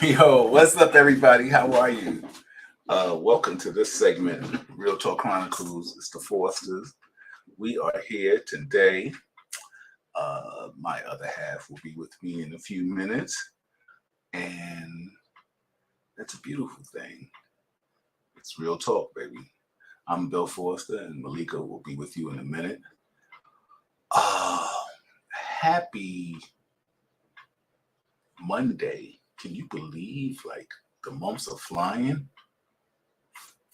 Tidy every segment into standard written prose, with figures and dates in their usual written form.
Yo, what's up, everybody? How are you? Welcome to this segment, Real Talk Chronicles. It's the Forsters. We are here today. My other half will be with me in a few minutes, and that's a beautiful thing. It's real talk, baby. I'm Bill Forster, and Malika will be with you in a minute. Uh, Happy Monday. Can you believe, like, the months are flying?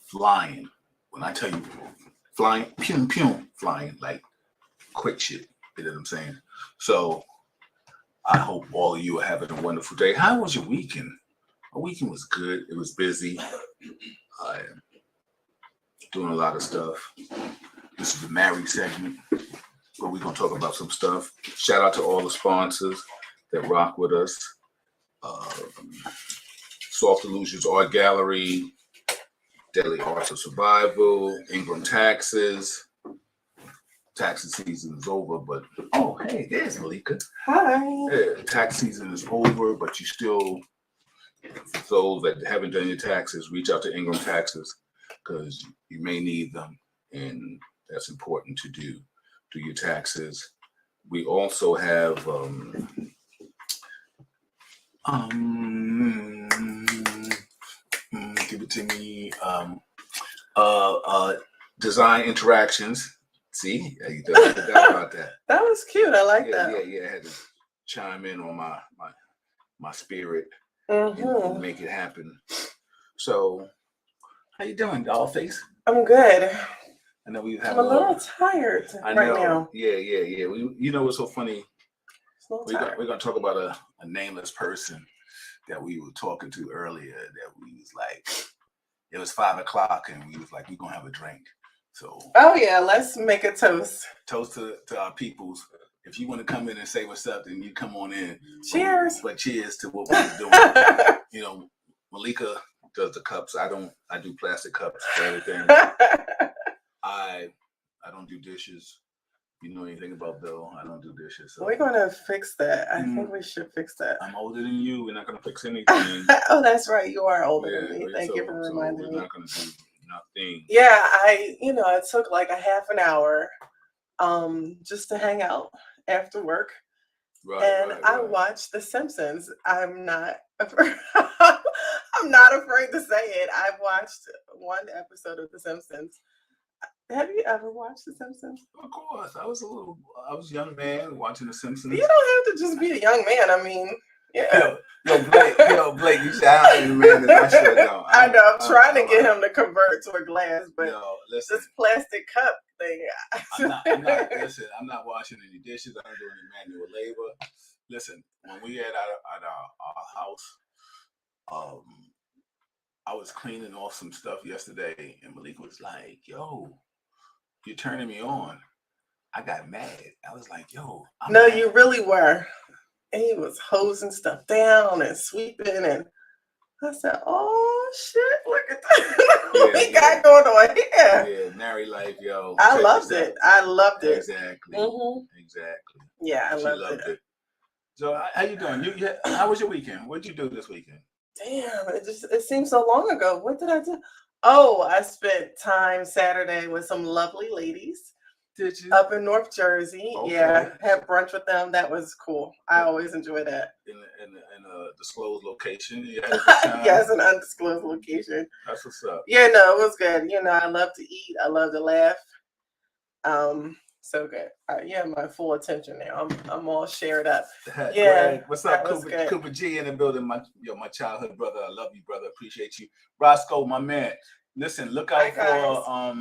Flying. When I tell you flying, pew pew, flying like quick shit. You know what I'm saying? So I hope all of you are having a wonderful day. How was your weekend? My weekend was good. It was busy. I am doing a lot of stuff. This is the married segment where we're gonna talk about some stuff. Shout out to all the sponsors that rock with us. Soft Illusions Art Gallery, Daily Arts of Survival, Ingram Taxes. Taxes season is over, but oh, hey, there's Malika. Hi. Yeah, tax season is over, but you still, for those that haven't done your taxes, reach out to Ingram Taxes because you may need them, and that's important to do. Do your taxes. We also have give it to me. Design interactions. See, you forgot about that. That was cute. I like that. Yeah. I had to chime in on my spirit Mm-hmm. and make it happen. So, how you doing, Dollface? I'm good. I know we've had. I'm a little tired right now. Yeah. You know what's so funny? We're gonna talk about a nameless person that we were talking to earlier. That we was like, it was 5 o'clock, and we was like, we're gonna have a drink. So, oh yeah, let's make a toast. Toast to our peoples. If you want to come in and say what's up, then you come on in. Cheers. But cheers to what we're doing. You know, Malika does the cups. I do plastic cups for everything. I don't do dishes. You know anything about Bill? I don't do dishes. So. We're gonna fix that. I think we should fix that. I'm older than you. We're not gonna fix anything. Oh, that's right. You are older than me. Thank you for reminding me. We're not gonna do nothing. Yeah, it took like a half an hour just to hang out after work. Right. I watched The Simpsons. I'm not afraid to say it. I've watched one episode of The Simpsons. Have you ever watched The Simpsons? Of course. I was a young man watching The Simpsons. You don't have to just be a young man. I mean, yeah. Blake, you sound a man that I should know. I know. I'm trying to get him to convert to a glass, but this plastic cup thing. I'm not washing any dishes. I'm doing any manual labor. Listen, when we at our house, I was cleaning off some stuff yesterday, and Malik was like, "Yo, you're turning me on." I got mad. I was like, "Yo, you really were." And he was hosing stuff down and sweeping, and I said, "Oh shit, look at that! We got going on here." Yeah, married life, yo. I loved it. Exactly. Mm-hmm. Exactly. Yeah, I loved it. So, how you doing? How was your weekend? What did you do this weekend? Damn, it seems so long ago. What did I do? Oh, I spent time Saturday with some lovely ladies. Did you? Up in North Jersey. Okay. Yeah, had brunch with them. That was cool. I always enjoy that. In a disclosed location? Yes, an undisclosed location. That's what's up. Yeah, no, it was good. I love to eat. I love to laugh. So good. My full attention now. I'm all shared up. Yeah. Greg, what's up, Cooper G in the building? My childhood brother. I love you, brother. Appreciate you. Roscoe, my man. Listen, look out for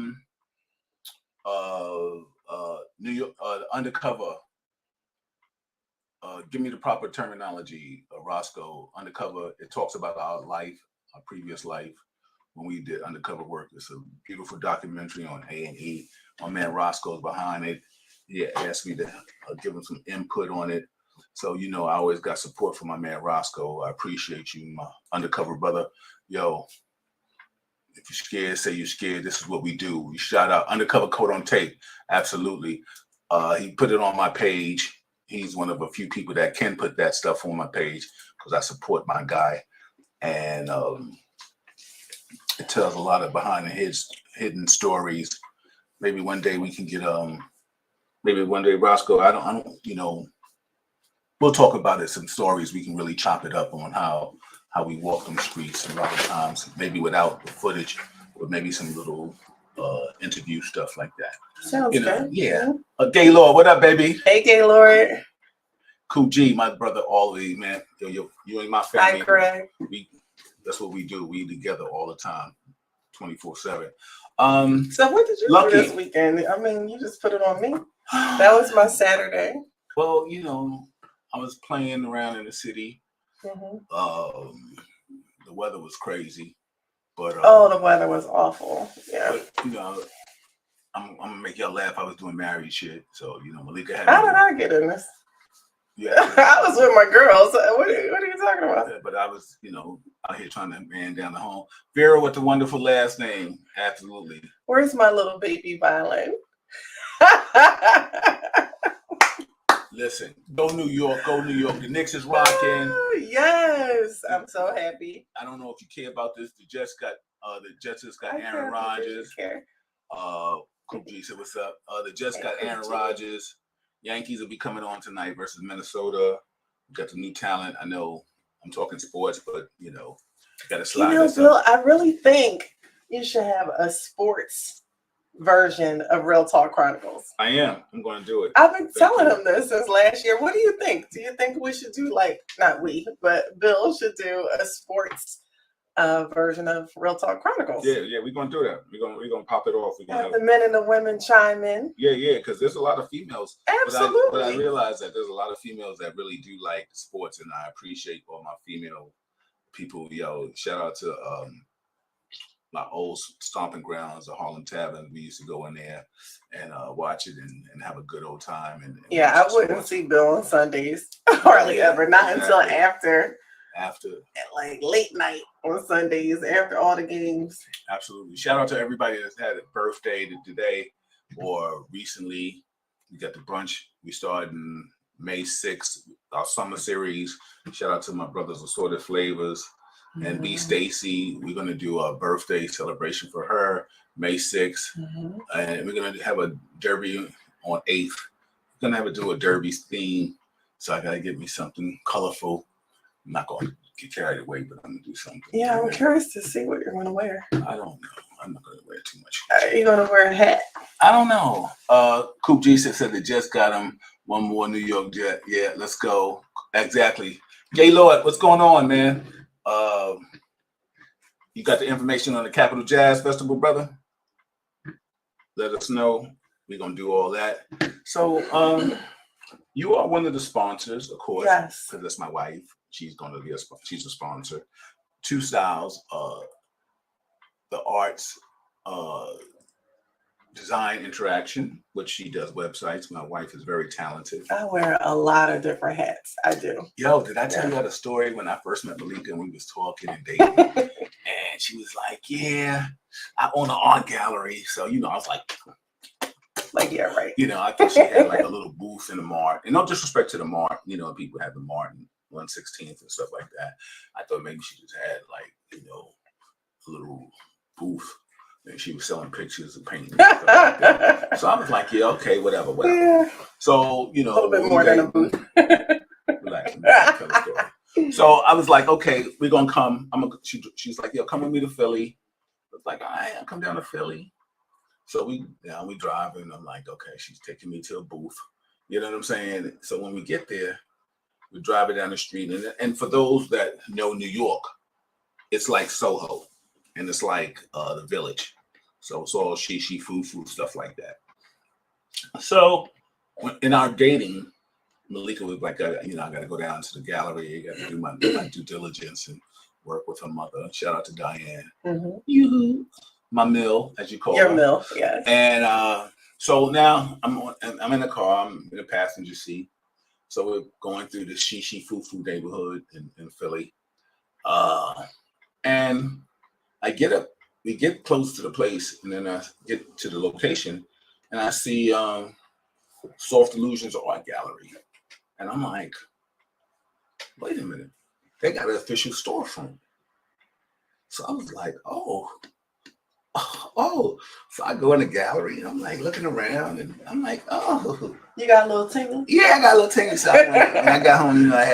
New York undercover. Give me the proper terminology, Roscoe. Undercover. It talks about our life, our previous life when we did undercover work. It's a beautiful documentary on A&E. My man Roscoe's behind it. He asked me to give him some input on it. So, I always got support from my man Roscoe. I appreciate you, my undercover brother. Yo, if you're scared, say you're scared. This is what we do. We shout out Undercover Code on Tape. Absolutely. He put it on my page. He's one of a few people that can put that stuff on my page because I support my guy. and it tells a lot of behind the hidden stories. Maybe one day we can get maybe one day Roscoe. I don't. We'll talk about it. Some stories we can really chop it up on how we walk them streets a lot of times. Maybe without the footage, but maybe some little interview stuff like that. Sounds good. Yeah. Gaylord, what up, baby? Hey, Gaylord. Cool G, my brother, always, man. You and my family. Hi, Greg. That's what we do. We together all the time, 24/7. So what did you do this weekend? I mean, you just put it on me. That was my Saturday. Well, I was playing around in the city. Mm-hmm. The weather was crazy, but the weather was awful. Yeah. But, I'm gonna make y'all laugh. I was doing married shit, so Malika had. How did I get in this? Yeah, I was with my girls. What are you talking about? Yeah, but I was, out here trying to man down the home. Vera with the wonderful last name, absolutely. Where's my little baby violin? Listen, go New York, go New York. The Knicks is rocking. Yes, I'm so happy. I don't know if you care about this. The Jets just got Aaron Rodgers. Coop G said, "What's up?" The Jets got Aaron Rodgers. Yankees will be coming on tonight versus Minnesota. We got the new talent. I know I'm talking sports, but got to slide this Bill, up. I really think you should have a sports version of Real Talk Chronicles. I am. I'm going to do it. I've been telling him this since last year. What do you think? Do you think we should do not we, but Bill should do a sports version of Real Talk Chronicles? Yeah, we're gonna do that. We're gonna pop it off. We're gonna have the men and the women chime in. Yeah, because there's a lot of females. Absolutely. But I realize that there's a lot of females that really do like sports, and I appreciate all my female people. Shout out to my old stomping grounds, the Harlem Tavern. We used to go in there and watch it and have a good old time. And I wouldn't see Bill on Sundays hardly ever, not until after at late night on Sundays after all the games. Absolutely. Shout out to everybody that's had a birthday today or recently. We got the brunch. We started in May 6th, our summer series. Shout out to my brothers Assorted Flavors and B Stacy. We're gonna do a birthday celebration for her May 6th, and we're gonna have a derby on 8th. We're gonna do a derby theme, so I gotta get me something colorful. I'm not going to get carried away, but I'm going to do something. Yeah, I'm curious to see what you're going to wear. I don't know. I'm not going to wear too much. Are you going to wear a hat? I don't know. Coop G said they just got him one more New York Jet. Yeah, let's go. Exactly. Gaylord, what's going on, man? You got the information on the Capital Jazz Festival, brother? Let us know. We're going to do all that. So, you are one of the sponsors, of course. Yes. Because that's my wife. She's going to be she's a sponsor. Two Styles, the arts, design interaction, which she does websites. My wife is very talented. I wear a lot of different hats. I do. Yo, did I tell you the story when I first met Malika and we was talking and dating? And she was like, yeah, I own an art gallery. So, I was like, yeah, right. I think she had a little booth in the Mart. And no disrespect to the Mart, people have the Mart and 116th and stuff like that. I thought maybe she just had a little booth and she was selling pictures and painting and stuff like that. So I was like, yeah, okay, whatever. Yeah. So, a little bit more than a booth. Relax, tell the story. So I was like, okay, we're gonna come. She's like, yo, come with me to Philly. I was like, all right, I'll come down to Philly. So we drive and I'm like, okay, she's taking me to a booth. You know what I'm saying? So when we get there, we drive it down the street. And for those that know New York, it's like Soho and it's like the Village. So it's all she, food, stuff like that. So in our dating, Malika was like, I got to go down to the gallery. I got to do my due diligence and work with her mother. Shout out to Diane. You, my mill, as you call Your her. mill, yes. And so now I'm in the car. I'm in the passenger seat. So we're going through the Shishi Fufu neighborhood in Philly. And we get close to the place, and then I get to the location, and I see Soft Illusions Art Gallery. And I'm like, wait a minute, they got an official storefront. So I was like, oh. So I go in the gallery and I'm like looking around and I'm like, oh. You got a little tingle? Yeah, I got a little tingle. So when I got home, you know, I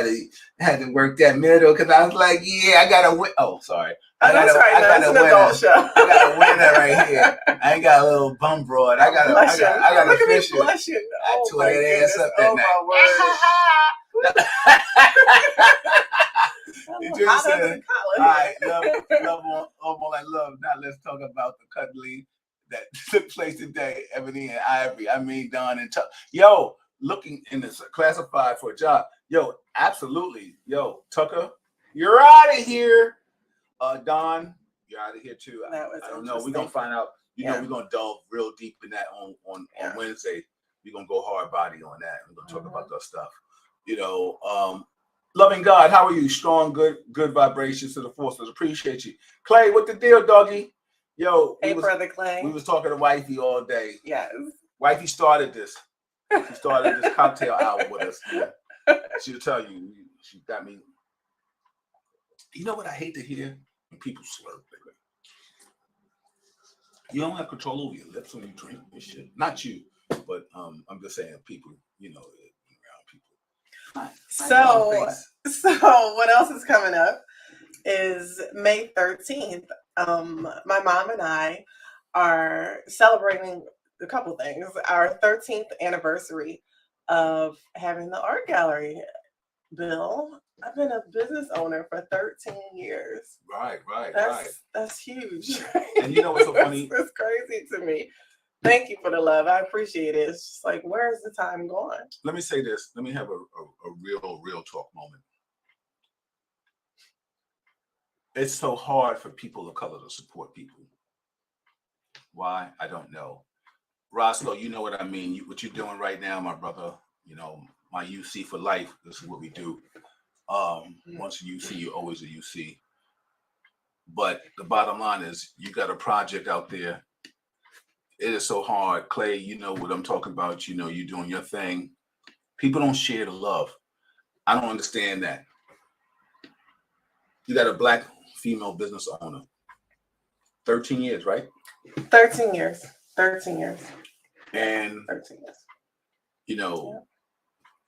had to work that middle because I was like, yeah, I got to win. Oh, sorry. That's right. That's an adult show. I got a winner right here. I ain't got a little bum broad. I got a fisher. Blushing. I tore that ass up that night. You just said, all right, love on that love. Now let's talk about the cuddling that took place today. Ebony and Ivory. I mean, Don and Tuck. Yo, looking in this classified for a job. Yo, absolutely. Yo, Tucker, you're out of here. Don, you're out of here too. I don't know. We're gonna find out. You know, we're gonna delve real deep in that on Wednesday. We're gonna go hard body on that. We're gonna talk about that stuff. You know, loving God, how are you? Strong, good vibrations to the forces. Appreciate you. Clay, what the deal, doggy? Yo, brother Clay. We was talking to Wifey all day. Yes. Wifey started this. She started this cocktail hour with us. Yeah. She'll tell you. She got me. You know what I hate to hear? When people slurp. You don't have control over your lips when you drink this shit. Not you, but I'm just saying people, you know, around people. So what else is coming up is May 13th. My mom and I are celebrating a couple things. Our 13th anniversary of having the art gallery. Bill, I've been a business owner for 13 years. Right. That's huge. And you know what's so funny? That's crazy to me. Thank you for the love. I appreciate it. It's just like, where's the time going? Let me say this. Let me have a real talk moment. It's so hard for people of color to support people. Why? I don't know. Roscoe, you know what I mean. What you're doing right now, my brother, you know, my UC for life. This is what we do. Once a UC, you're always a UC. But the bottom line is you got a project out there. It is so hard. Clay, you know what I'm talking about. You know, you're doing your thing. People don't share the love. I don't understand that. You got a Black female business owner. 13 years, right? 13 years. 13 years. And 13 years. You know,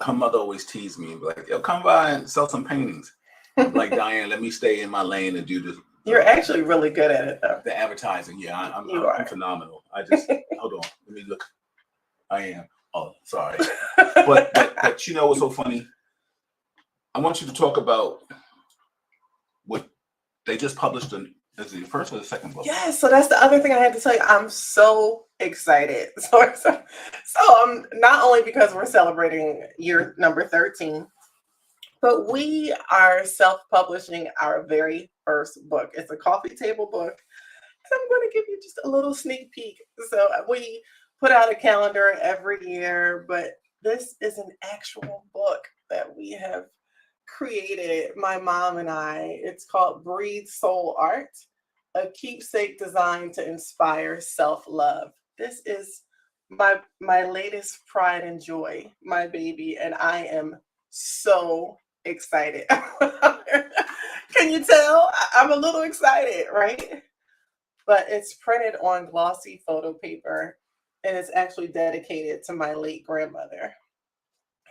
her mother always teased me and be like, yo, come by and sell some paintings. I'm like, Diane, let me stay in my lane and do this. You're actually really good at it, though. The advertising, yeah, I'm phenomenal. I just, hold on, let me look. I am. Oh, sorry. But you know what's so funny? I want you to talk about what they just published is the first or the second book? Yes, so that's the other thing I had to tell you. I'm so excited. So not only because we're celebrating year number 13, but we are self-publishing our very first book. It's a coffee table book. And I'm going to give you just a little sneak peek. So we put out a calendar every year, but this is an actual book that we have created, my mom and I. It's called Breathe Soul Art, a keepsake designed to inspire self-love. This is my latest pride and joy, my baby, and I am so excited. Can you tell? I'm a little excited, right? But it's printed on glossy photo paper, and it's actually dedicated to my late grandmother.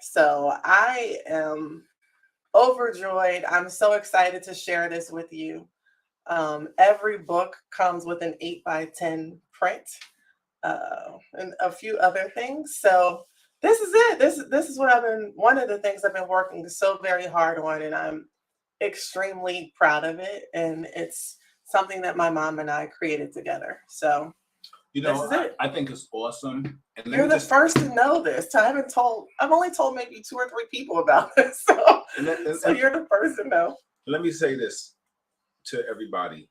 So I am overjoyed. I'm so excited to share this with you. Every book comes with an 8x10 print and a few other things. So this is it. This is what one of the things I've been working so very hard on, and I'm extremely proud of it. And it's something that my mom and I created together. So you know, I think it's awesome. And you're the first to know this. I've only told maybe 2 or 3 people about this. So you're the first to know. Let me say this to everybody.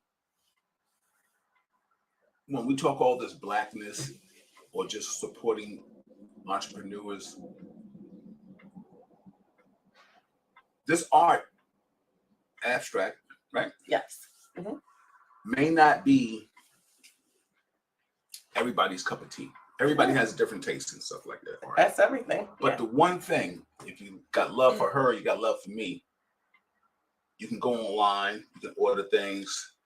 When we talk all this Blackness or just supporting entrepreneurs, this art, abstract, right? Yes. Mm-hmm. May not be everybody's cup of tea. Everybody has different tastes and stuff like that. Right? That's everything. But the one thing, if you got love for her, you got love for me, you can go online, you can order things,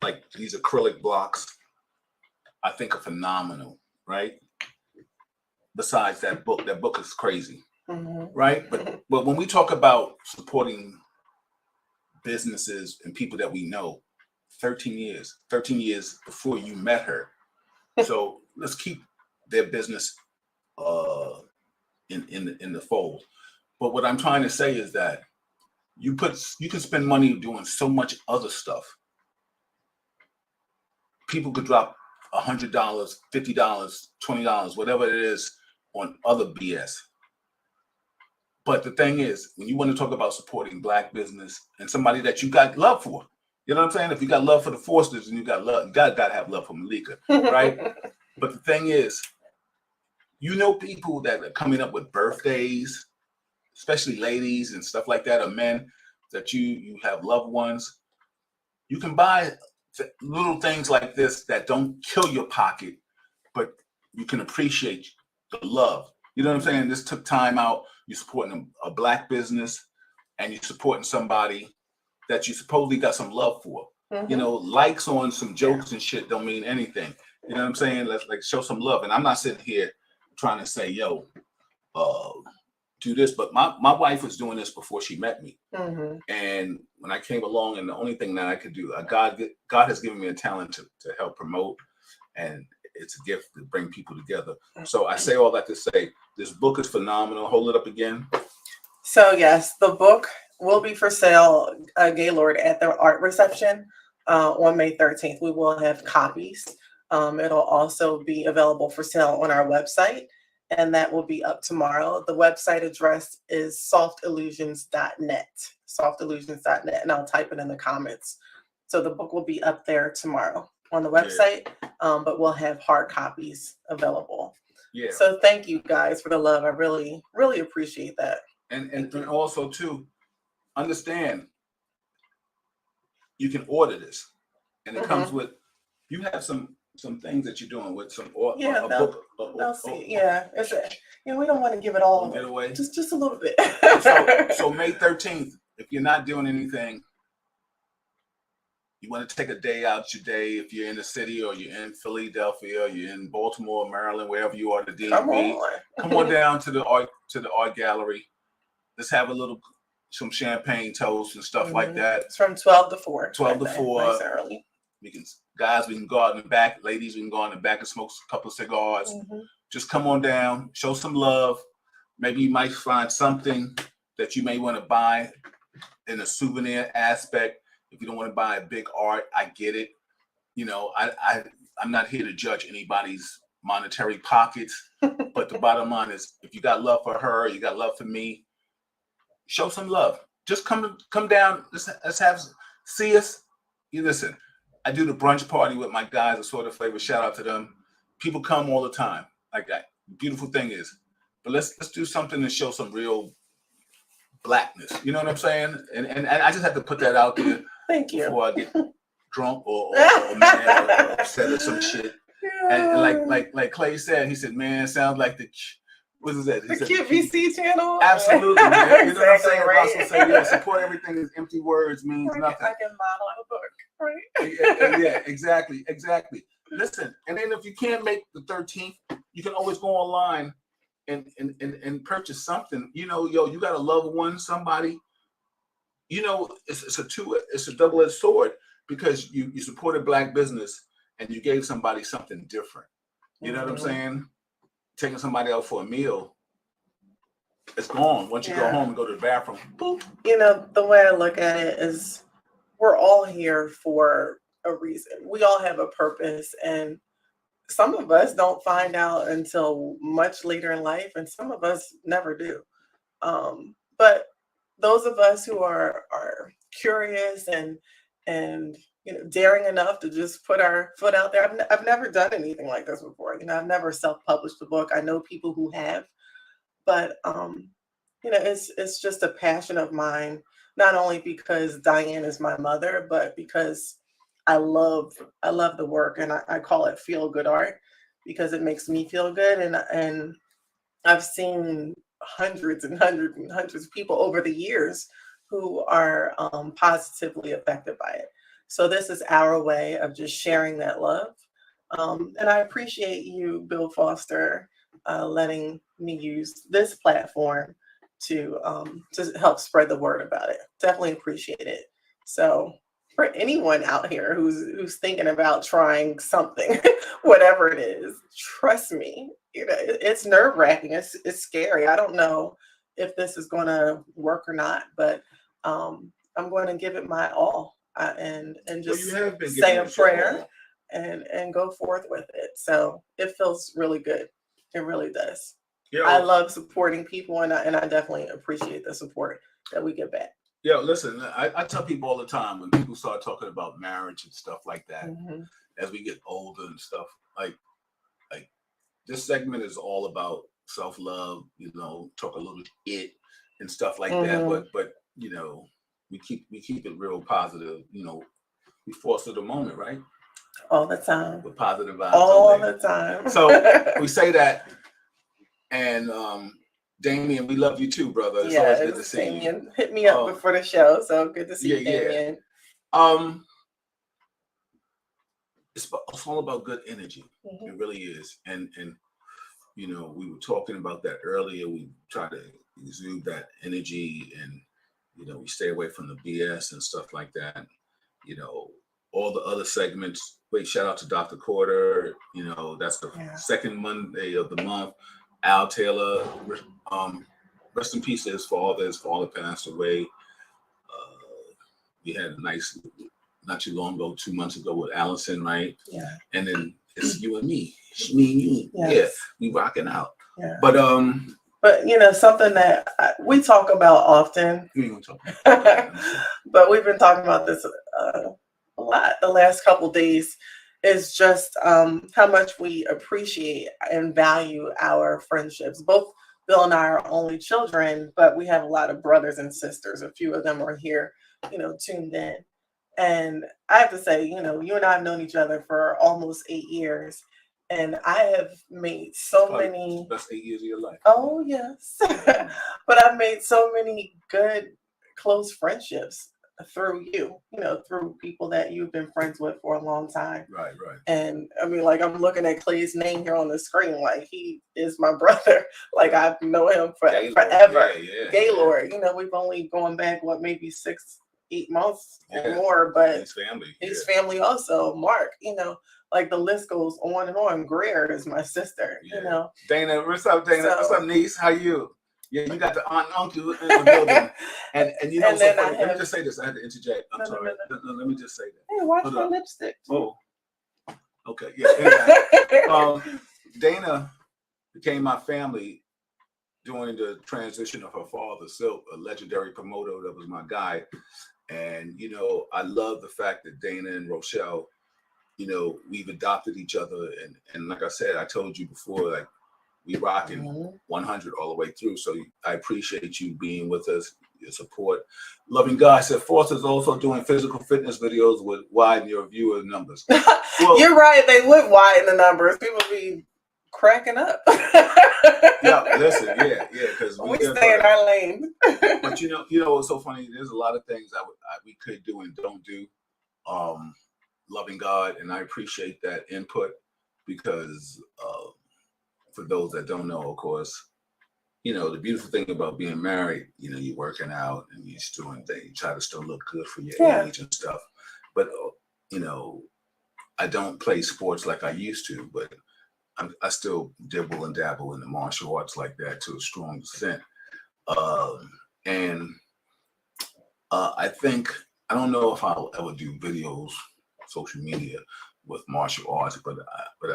like these acrylic blocks, I think are phenomenal, right? Besides that book is crazy, right? But when we talk about supporting businesses and people that we know, 13 years before you met her. So let's keep their business in the fold. But what I'm trying to say is that you can spend money doing so much other stuff. People could drop $100, $50, $20, whatever it is, on other BS. But the thing is, when you want to talk about supporting Black business and somebody that you got love for, you know what I'm saying? If you got love for the Forsters and you got love, you gotta have love for Malika, right? But the thing is, you know, people that are coming up with birthdays, especially ladies and stuff like that, or men that you have loved ones. You can buy little things like this that don't kill your pocket, but you can appreciate the love. You know what I'm saying? This took time out. You're supporting a Black business, and you're supporting somebody that you supposedly got some love for. You know, likes on some jokes and shit don't mean anything. You know what I'm saying? Let's like show some love. And I'm not sitting here trying to say, yo, do this, but my wife was doing this before she met me. And when I came along, and the only thing that I could do, God has given me a talent to help promote, and it's a gift to bring people together. So I say all that to say, this book is phenomenal. Hold it up again. So yes, the book will be for sale, Gaylord, at the art reception on May 13th. We will have copies. It'll also be available for sale on our website, and that will be up tomorrow. The website address is softillusions.net, softillusions.net, and I'll type it in the comments. So the book will be up there tomorrow on the website, but we'll have hard copies available. Yeah. So thank you guys for the love. I really, really appreciate that. And also too, understand you can order this, and it comes with, you have some things that you're doing with some book. They'll see. Yeah, it's we don't want to give it all away. Just a little bit. so May 13th, if you're not doing anything, you want to take a day out your day. If you're in the city, or you're in Philadelphia, or you're in Baltimore, Maryland, wherever you are, the DMV, come on down to the art gallery. Let's have some champagne toast and stuff like that. It's from 12 to 4. 12 to 4. Nice early. We can go out in the back. Ladies, we can go out in the back and smoke a couple of cigars. Just come on down, show some love. Maybe you might find something that you may want to buy in a souvenir aspect. If you don't want to buy a big art, I get it. You know, I'm not here to judge anybody's monetary pockets, but the bottom line is, if you got love for her, you got love for me, show some love. Just come down. Let's see us. You listen. I do the brunch party with my guys, Assorted Flavor. Shout out to them. People come all the time. Like that. Beautiful thing is, but let's do something to show some real Blackness. You know what I'm saying? And I just have to put that out there. Thank you. Before I get drunk or mad or upset or some shit. And like Clay said, he said, man, sounds like what is that? The QVC channel? Absolutely, man. You know what I'm saying? Right? Russell said, yeah, support everything is empty words means nothing. I can model a book, right? Yeah, exactly. Listen, and then if you can't make the 13th, you can always go online and purchase something. You know, you got a loved one, somebody. You know, it's a double-edged sword, because you supported Black business and you gave somebody something different. You know what I'm saying? Taking somebody out for a meal, it's gone. Once you go home and go to the bathroom, boop. You know, the way I look at it is, we're all here for a reason. We all have a purpose, and some of us don't find out until much later in life, and some of us never do. But those of us who are curious and daring enough to just put our foot out there. I've never done anything like this before. I've never self-published a book. I know people who have, but it's just a passion of mine. Not only because Diane is my mother, but because I love the work, and I call it feel good art, because it makes me feel good. And I've seen hundreds and hundreds and hundreds of people over the years who are positively affected by it. So this is our way of just sharing that love. And I appreciate you, Bill Foster, letting me use this platform to help spread the word about it. Definitely appreciate it. So for anyone out here who's thinking about trying something, whatever it is, trust me, it's nerve wracking. It's scary. I don't know if this is going to work or not, but I'm going to give it my all, and just say a prayer and go forth with it. So it feels really good. It really does. Yeah. I love supporting people, and I definitely appreciate the support that we get back. Yeah, listen, I tell people all the time when people start talking about marriage and stuff like that, as we get older and stuff, like this segment is all about self-love, talk a little it and stuff like that. But we keep it real positive, we foster the moment, right? All the time. With positive vibes. All the time. So we say that, and Damien, we love you too, brother. It's always good to see Damien. Hit me up before the show, so good to see you, Damien. It's all about good energy. It really is, and we were talking about that earlier. We try to exude that energy, and we stay away from the BS and stuff like that. All the other segments. Wait, shout out to Dr. Corder. That's the second Monday of the month. Al Taylor, rest in peace to his father. His father passed away. We had a nice, not too long ago, 2 months ago with Allison, right? Yeah. And then it's you and me. It's me and you. Yes. Yeah, we rocking out. Yeah. But something that we talk about often. We don't talk about but we've been talking about this a lot the last couple days, is just how much we appreciate and value our friendships. Both Bill and I are only children, but we have a lot of brothers and sisters. A few of them are here, tuned in. And I have to say, you and I have known each other for almost 8 years. And I have made so many. Best 8 years of your life. Oh, yes. But I've made so many good, close friendships through you, through people that you've been friends with for a long time. Right. And I mean, like, I'm looking at Clay's name here on the screen, like he is my brother. Like, I've known him forever. Yeah. Gaylord, we've only gone back, maybe 6-8 months or more, but his family also. Mark, like the list goes on and on. Greer is my sister, Dana, what's up, Dana? What's up, niece? How you? Yeah, you got the aunt and uncle in the building. And so funny. Let me just say this. I had to interject. I'm sorry. No, let me just say that. Hey, watch my lipstick. Oh, okay. Yeah. Anyway, Dana became my family during the transition of her father, Silk, a legendary promoter that was my guy. And, I love the fact that Dana and Rochelle, we've adopted each other. And like I said, I told you before, like, we rocking 100 all the way through. So I appreciate you being with us, your support. Loving God said, Foster's also doing physical fitness videos would widen your viewer numbers. Well, you're right. They would widen the numbers. People be cracking up. Because we stay in our lane. But what's so funny? There's a lot of things we could do and don't do. Loving God, and I appreciate that input because for those that don't know, of course, the beautiful thing about being married, you're working out and you're doing things, you try to still look good for your age and stuff. But I don't play sports like I used to, but I still dibble and dabble in the martial arts like that to a strong extent. And I think, I don't know if I'll ever do videos, social media with martial arts, but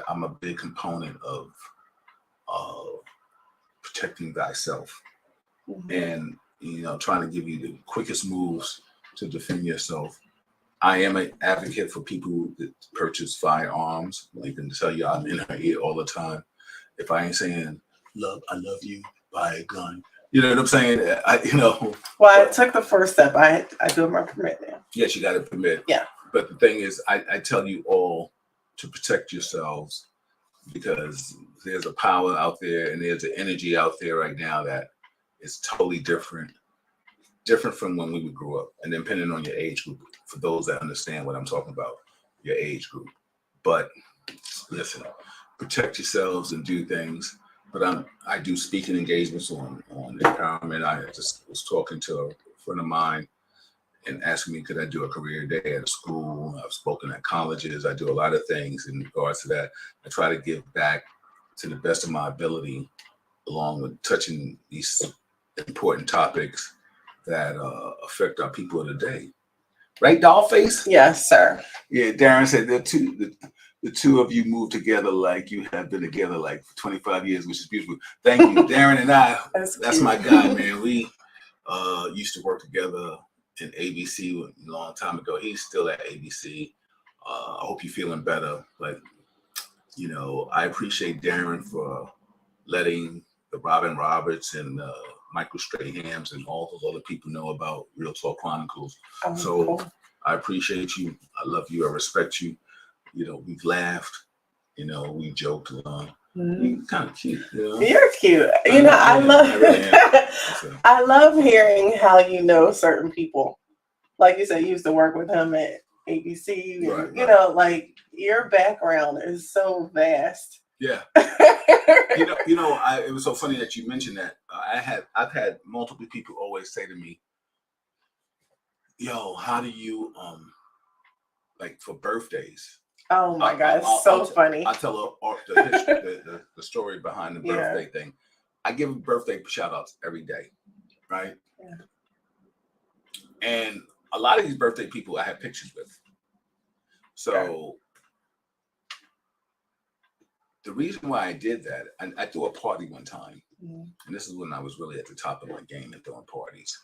I'm a big component of protecting thyself and trying to give you the quickest moves to defend yourself. I am an advocate for people that purchase firearms. I can tell you I'm in her ear all the time. If I ain't saying I love you, buy a gun. You know what I'm saying? Well, I took the first step. I do have my permit now. Yes, you got a permit. Yeah. But the thing is, I tell you all to protect yourselves because there's a power out there and there's an energy out there right now that is totally different different from when we grew up, and depending on your age group, for those that understand what I'm talking about, your age group. But listen, protect yourselves and do things. But I do speaking engagements on empowerment. I just was talking to a friend of mine and asking me, could I do a career day at a school? I've spoken at colleges. I do a lot of things in regards to that. I try to give back to the best of my ability, along with touching these important topics that affect our people of the day. Right, Dollface? Yes, sir. Yeah, Darren said the two of you moved together like you have been together like for 25 years, which is beautiful. Thank you. Darren and I, that's my guy, man. We used to work together in ABC a long time ago. He's still at ABC. I hope you're feeling better. But, you know, I appreciate Darren for letting the Robin Roberts and Michael Strahams and all those other people know about Real Talk Chronicles. So cool. I appreciate you. I love you. I respect you. You know, we've laughed. You know, we joked along. You're kind of cute. You know? You're cute. You know, I love hearing how you know certain people. Like you said, you used to work with him at ABC. And, you know, like your background is so vast. Yeah. you know, it was so funny that you mentioned that. I've had multiple people always say to me, "Yo, how do you like for birthdays?" Oh my God, it's so funny. I tell the story behind the birthday thing. I give birthday shout outs every day, right? Yeah. And a lot of these birthday people I have pictures with. So the reason why I did that, I threw a party one time, and this is when I was really at the top of my game at throwing parties.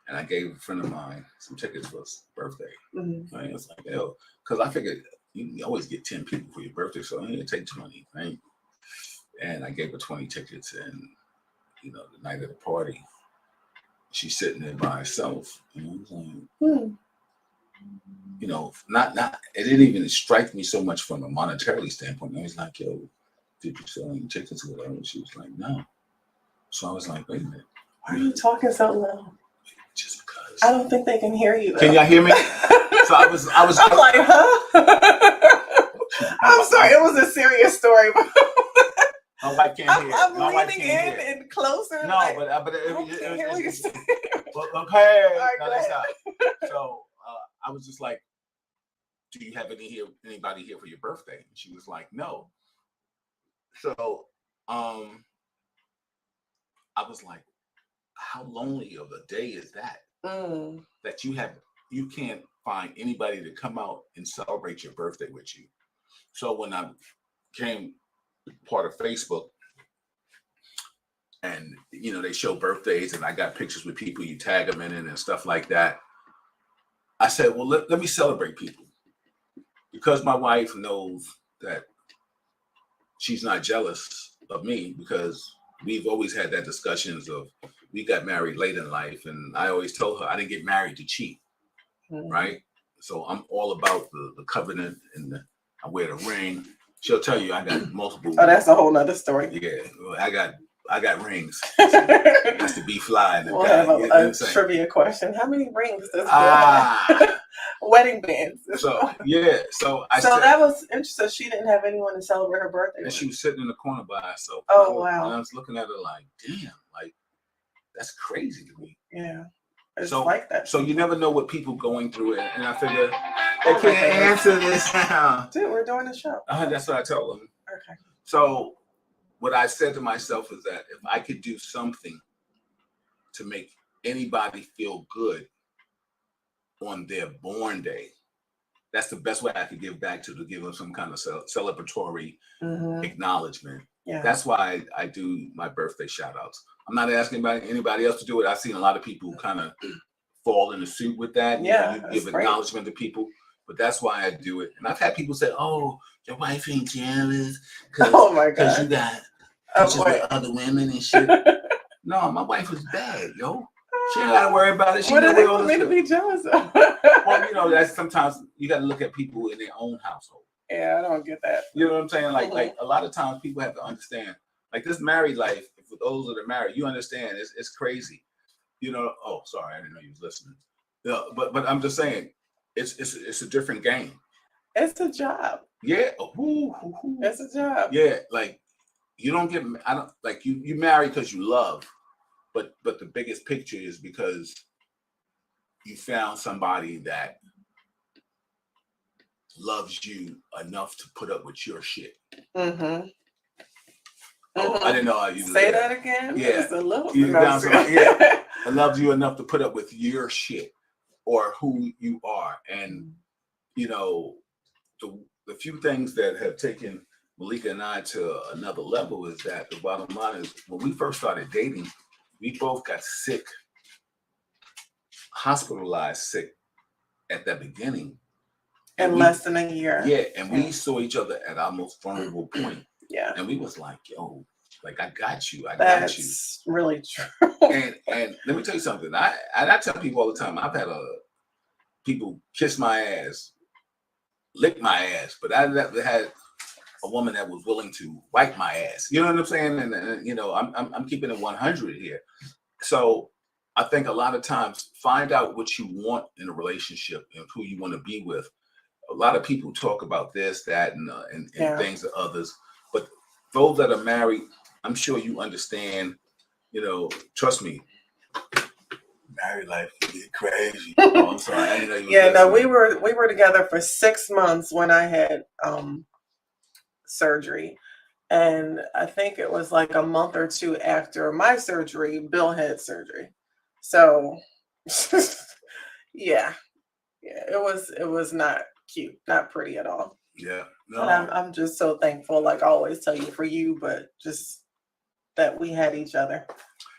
And I gave a friend of mine some tickets for his birthday. Right? It was like, yo, because I figured you always get 10 people for your birthday, so I need to take 20, right? And I gave her 20 tickets, and you know, the night of the party, she's sitting there by herself. You know, like, you know, not it didn't even strike me so much from a monetarily standpoint. I was like, yo, did you sell any tickets or whatever? She was like, no. So I was like, wait a minute. Why are you talking so low? Just because. I don't think they can hear you. Can y'all hear me? So I was I'm like, huh? I'm sorry, it was a serious story. My wife can't hear. I'm leaning in and closer. No, like, but it's okay. No, that's not. So I was just like, do you have anybody here for your birthday? And she was like, no. So I was like, how lonely of a day is that? That you can't find anybody to come out and celebrate your birthday with you. So when I became part of Facebook, and you know, they show birthdays and I got pictures with people, you tag them in it and stuff like that. I said, well, let me celebrate people, because my wife knows that she's not jealous of me, because we've always had that discussions of, we got married late in life, and I always told her I didn't get married to cheat, right? So I'm all about the covenant, and I wear the ring. She'll tell you I got multiple. Oh, that's a whole nother story. Yeah, I got rings. That's to be fly. We'll have a trivia question. How many rings does have? Wedding bands. So yeah, so I. So that was interesting. So she didn't have anyone to celebrate her birthday. And she was sitting in the corner by herself. Oh wow! And I was looking at her like, damn, like that's crazy to me. Yeah. It's like that. So you never know what people going through, and I figure they can't answer this now. Dude, we're doing a show. That's what I tell them. Okay. So what I said to myself is that if I could do something to make anybody feel good on their born day, that's the best way I could give back to give them some kind of celebratory acknowledgement. Yeah. That's why I do my birthday shout outs. I'm not asking anybody else to do it. I've seen a lot of people kind of fall in the suit with that. Yeah, you give acknowledgement to people, but that's why I do it. And I've had people say, oh, your wife ain't jealous because you got pictures with other women and shit. No, my wife is bad, yo. She ain't got to worry about it. She what do they want me to be jealous of? Well, you know, that's sometimes you got to look at people in their own household. Yeah, I don't get that. You know what I'm saying? Like a lot of times people have to understand, like this married life, for those that are married, you understand it's crazy. You know, oh, sorry, I didn't know you was listening. Yeah, but I'm just saying, it's a different game. It's a job. Yeah, It's a job. yeah. Like you don't get, I don't like you marry because you love, but the biggest picture is because you found somebody that loves you enough to put up with your shit. Mm-hmm. Oh, I didn't know you say that again. Yeah, just a little. You found somebody, yeah, that loves you enough to put up with your shit or who you are, and you know the few things that have taken Malika and I to another level is that the bottom line is when we first started dating, we both got sick, hospitalized sick at that beginning. In less than a year. Yeah, and we saw each other at our most vulnerable point. Yeah. And we was like, yo, like I got you. That's really true. And let me tell you something. I tell people all the time, I've had people kiss my ass, lick my ass, but I never had a woman that was willing to wipe my ass. You know what I'm saying? And you know, I'm keeping it 100 here. So I think a lot of times find out what you want in a relationship and who you want to be with. A lot of people talk about this, that, and things to others, but those that are married, I'm sure you understand. You know, trust me. Married life can get crazy. Oh, I'm sorry. I didn't know you yeah, no, we were together for 6 months when I had surgery, and I think it was like a month or two after my surgery, Bill had surgery. So, yeah, it was not cute, not pretty at all. Yeah, no. And I'm just so thankful, like I always tell you, for you, but just that we had each other,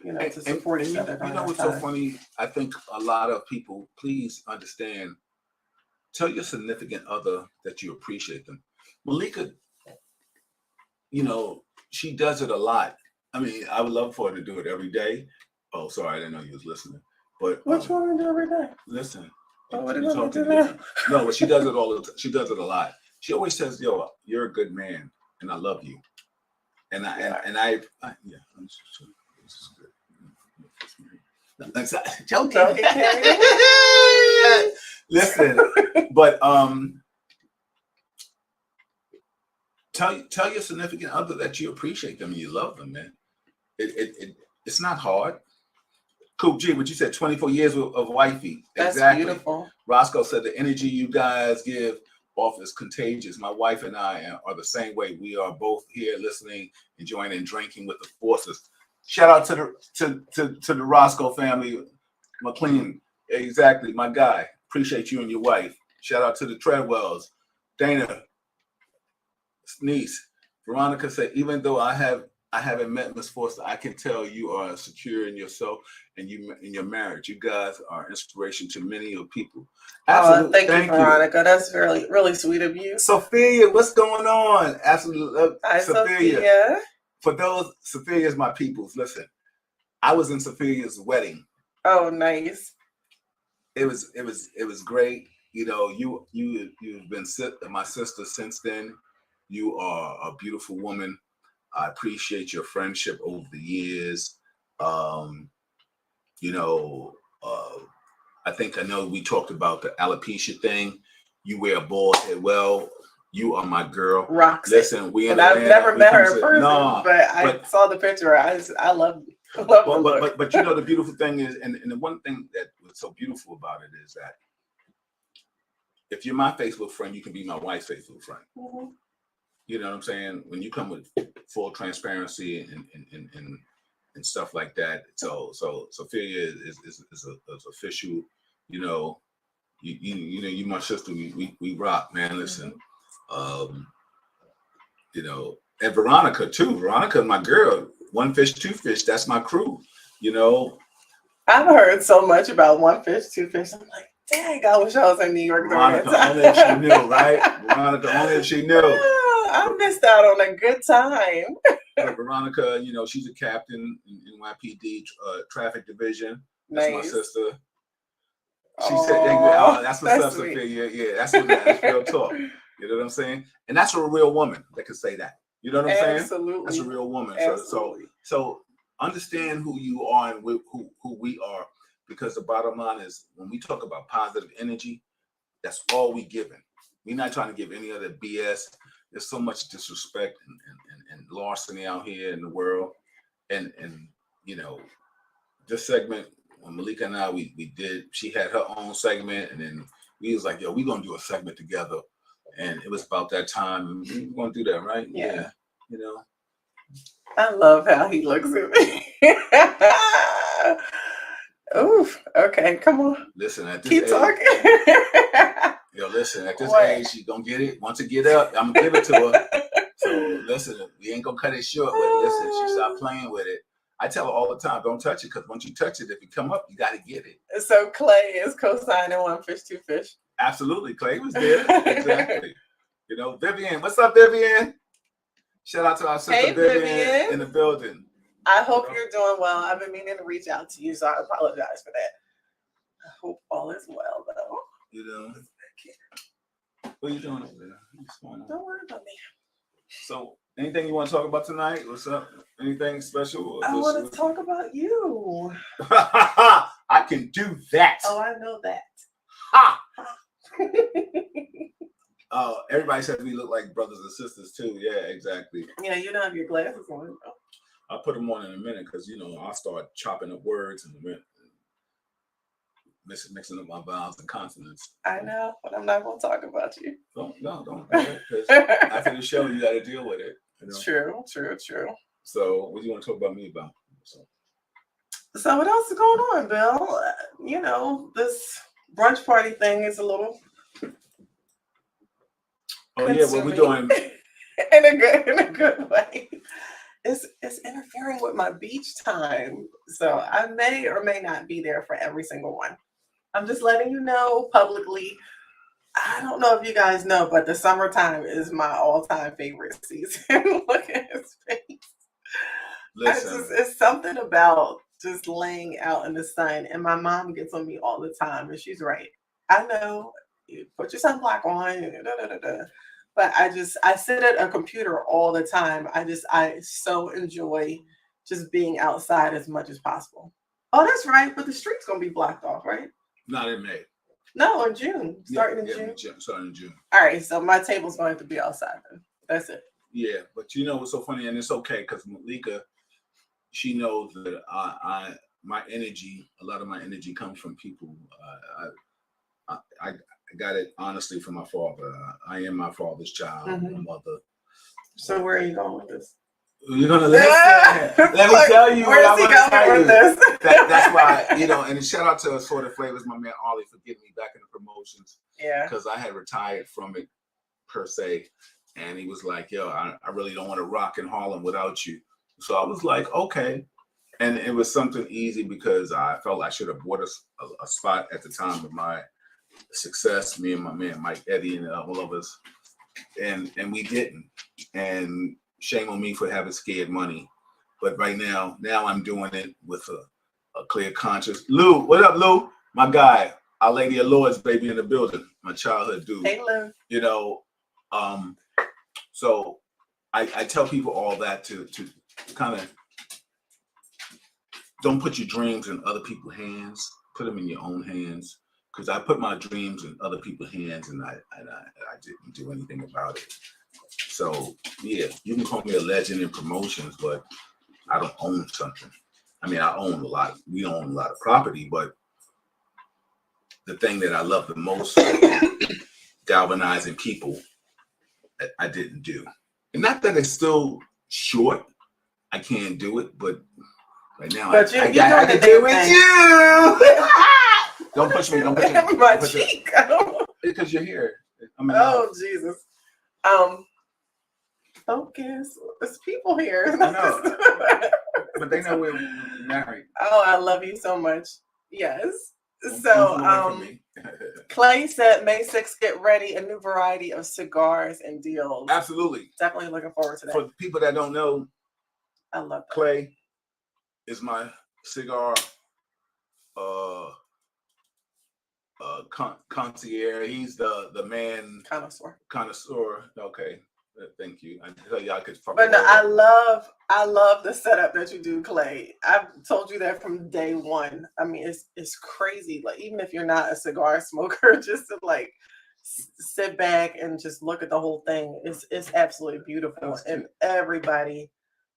you know, to support each other. You know what's so funny? I think a lot of people, please understand, tell your significant other that you appreciate them. Malika, you know, she does it a lot. I mean, I would love for her to do it every day. Oh, sorry, I didn't know you was listening. But what you want to do every day? Listen. What do you want to do now? No, but she does it all the time. She does it a lot. She always says, "Yo, you're a good man, and I love you." And I yeah, I'm just, this is good. That's joking. Listen, but tell your significant other that you appreciate them and you love them, man. It's not hard. Cool G, what you said, 24 years of wifey. That's exactly. Beautiful. Roscoe said the energy you guys give off is contagious. My wife and I are the same way. We are both here listening, enjoying, and drinking with the forces. Shout out to the Roscoe family, McLean. Exactly, my guy. Appreciate you and your wife. Shout out to the Treadwells, Dana, niece. Veronica said, even though I haven't met Miss Forster, I can tell you are secure in yourself and you in your marriage. You guys are inspiration to many of people. Absolutely. Thank you, Veronica. That's really, really sweet of you. Sophia, what's going on? Absolutely. Hi, Sophia. For those, Sophia is my peoples. Listen, I was in Sophia's wedding. Oh, nice. It was great. You know, you've been my sister since then. You are a beautiful woman. I appreciate your friendship over the years. You know, I know we talked about the alopecia thing. You wear a bald head. Well, you are my girl. Rocks. Listen, I've never met her in person, but I saw the picture. I love but you know, the beautiful thing is, and the one thing that was so beautiful about it is that if you're my Facebook friend, you can be my wife's Facebook friend. Mm-hmm. You know what I'm saying? When you come with full transparency and stuff like that. So Sophia is official. You know, you my sister. We rock, man. Listen, you know, and Veronica too. Veronica, my girl. One fish, two fish. That's my crew. You know, I've heard so much about one fish, two fish. I'm like, dang, I wish I was in New York. Veronica, only if she knew, right? Veronica, only if she knew. I missed out on a good time. But Veronica, you know, she's a captain in NYPD traffic division. That's nice. My sister. She said, "That's what's up, Sophia. Yeah, that's real talk." You know what I'm saying? And that's a real woman that could say that. You know what I'm saying? Absolutely. That's a real woman. Absolutely. So understand who you are and who we are. because the bottom line is when we talk about positive energy, that's all we giving. We're not trying to give any other BS. There's so much disrespect and larceny out here in the world. And you know, this segment, when Malika and I, we did, she had her own segment, and then we was like, yo, we're gonna do a segment together. And it was about that time, and we're gonna do that, right? Yeah. You know. I love how he looks at me. Oof. Okay, come on. Listen, at this Keep age, talking. yo, listen, at this What? age, she gonna get it. Once it get up, I'm gonna give it to her. So listen, we ain't gonna cut it short, but listen, she stopped playing with it. I tell her all the time, don't touch it, because once you touch it, if you come up, you gotta get it. So Clay is co-signing One Fish, Two Fish. Absolutely, Clay was there. Exactly. You know, Vivian, what's up, Vivian? Shout out to our sister Vivian in the building. I hope you're doing well. I've been meaning to reach out to you, so I apologize for that. I hope all is well, though. You know, what are you doing over there? What's going on? Don't worry about me. So, anything you want to talk about tonight? What's up? Anything special? I want to talk about you. I can do that. Oh, I know that. Ha! Everybody says we look like brothers and sisters too. Yeah, exactly. Yeah, you don't have your glasses on. I'll put them on in a minute because, you know, I'll start chopping up words in a minute. Mixing up my vowels and consonants. I know, but I'm not going to talk about you. Don't. Because after the show, you got to deal with it. You know? True. So, what do you want to talk about me about? So what else is going on, Bill? You know, this brunch party thing is a little. Oh yeah, what we doing? in a good way. It's interfering with my beach time, so I may or may not be there for every single one. I'm just letting you know publicly. I don't know if you guys know, but the summertime is my all-time favorite season. Look at his face. Listen, It's something about just laying out in the sun, and my mom gets on me all the time, and she's right. I know, you put your sunblock on, but I sit at a computer all the time. I so enjoy just being outside as much as possible. Oh, that's right, but the street's gonna be blocked off, right? not in May. No, in June, starting in June. Starting in June. All right, so my table's going to have to be outside then. That's it. Yeah, but you know what's so funny, and it's okay because Malika, she knows that my energy, a lot of my energy comes from people. I got it honestly from my father. I am my father's child, my mother. So where are you going with this? You're gonna listen. Let me tell you what I'm gonna tell you. That's why, you know, and shout out to Assorted Flavors, my man Ollie, for getting me back in the promotions. Yeah. Because I had retired from it per se. And he was like, yo, I really don't want to rock in Harlem without you. So I was like, okay. And it was something easy because I felt I should have bought a spot at the time of my success, me and my man Mike Eddie and all of us. And we didn't. And shame on me for having scared money. But right now I'm doing it with a clear conscience. Lou, what up, Lou? My guy, Our Lady of Lords, baby, in the building. My childhood dude. Hey, Lou. You know, so I tell people all that to kind of don't put your dreams in other people's hands. Put them in your own hands. Because I put my dreams in other people's hands and I didn't do anything about it. So yeah, you can call me a legend in promotions, but I don't own something. I mean, I own a lot. We own a lot of property, but the thing that I love the most, galvanizing people, I didn't do. And not that it's still short. I can't do it, but right now I can do it with you. Don't push me. Don't push me. My cheek. Because you're here. Oh, Jesus. Focus. There's people here. I know. But they know we're married. Oh, I love you so much. Yes. So, Clay said May 6th, get ready, a new variety of cigars and deals. Absolutely. Definitely looking forward to that. For people that don't know, I love that. Clay is my cigar concierge. He's the man. Connoisseur. Connoisseur. Okay. Thank you. I tell you, I could fuck. But no, I love the setup that you do, Clay. I've told you that from day one. I mean, it's crazy. Like, even if you're not a cigar smoker, just to like sit back and just look at the whole thing, it's absolutely beautiful, and everybody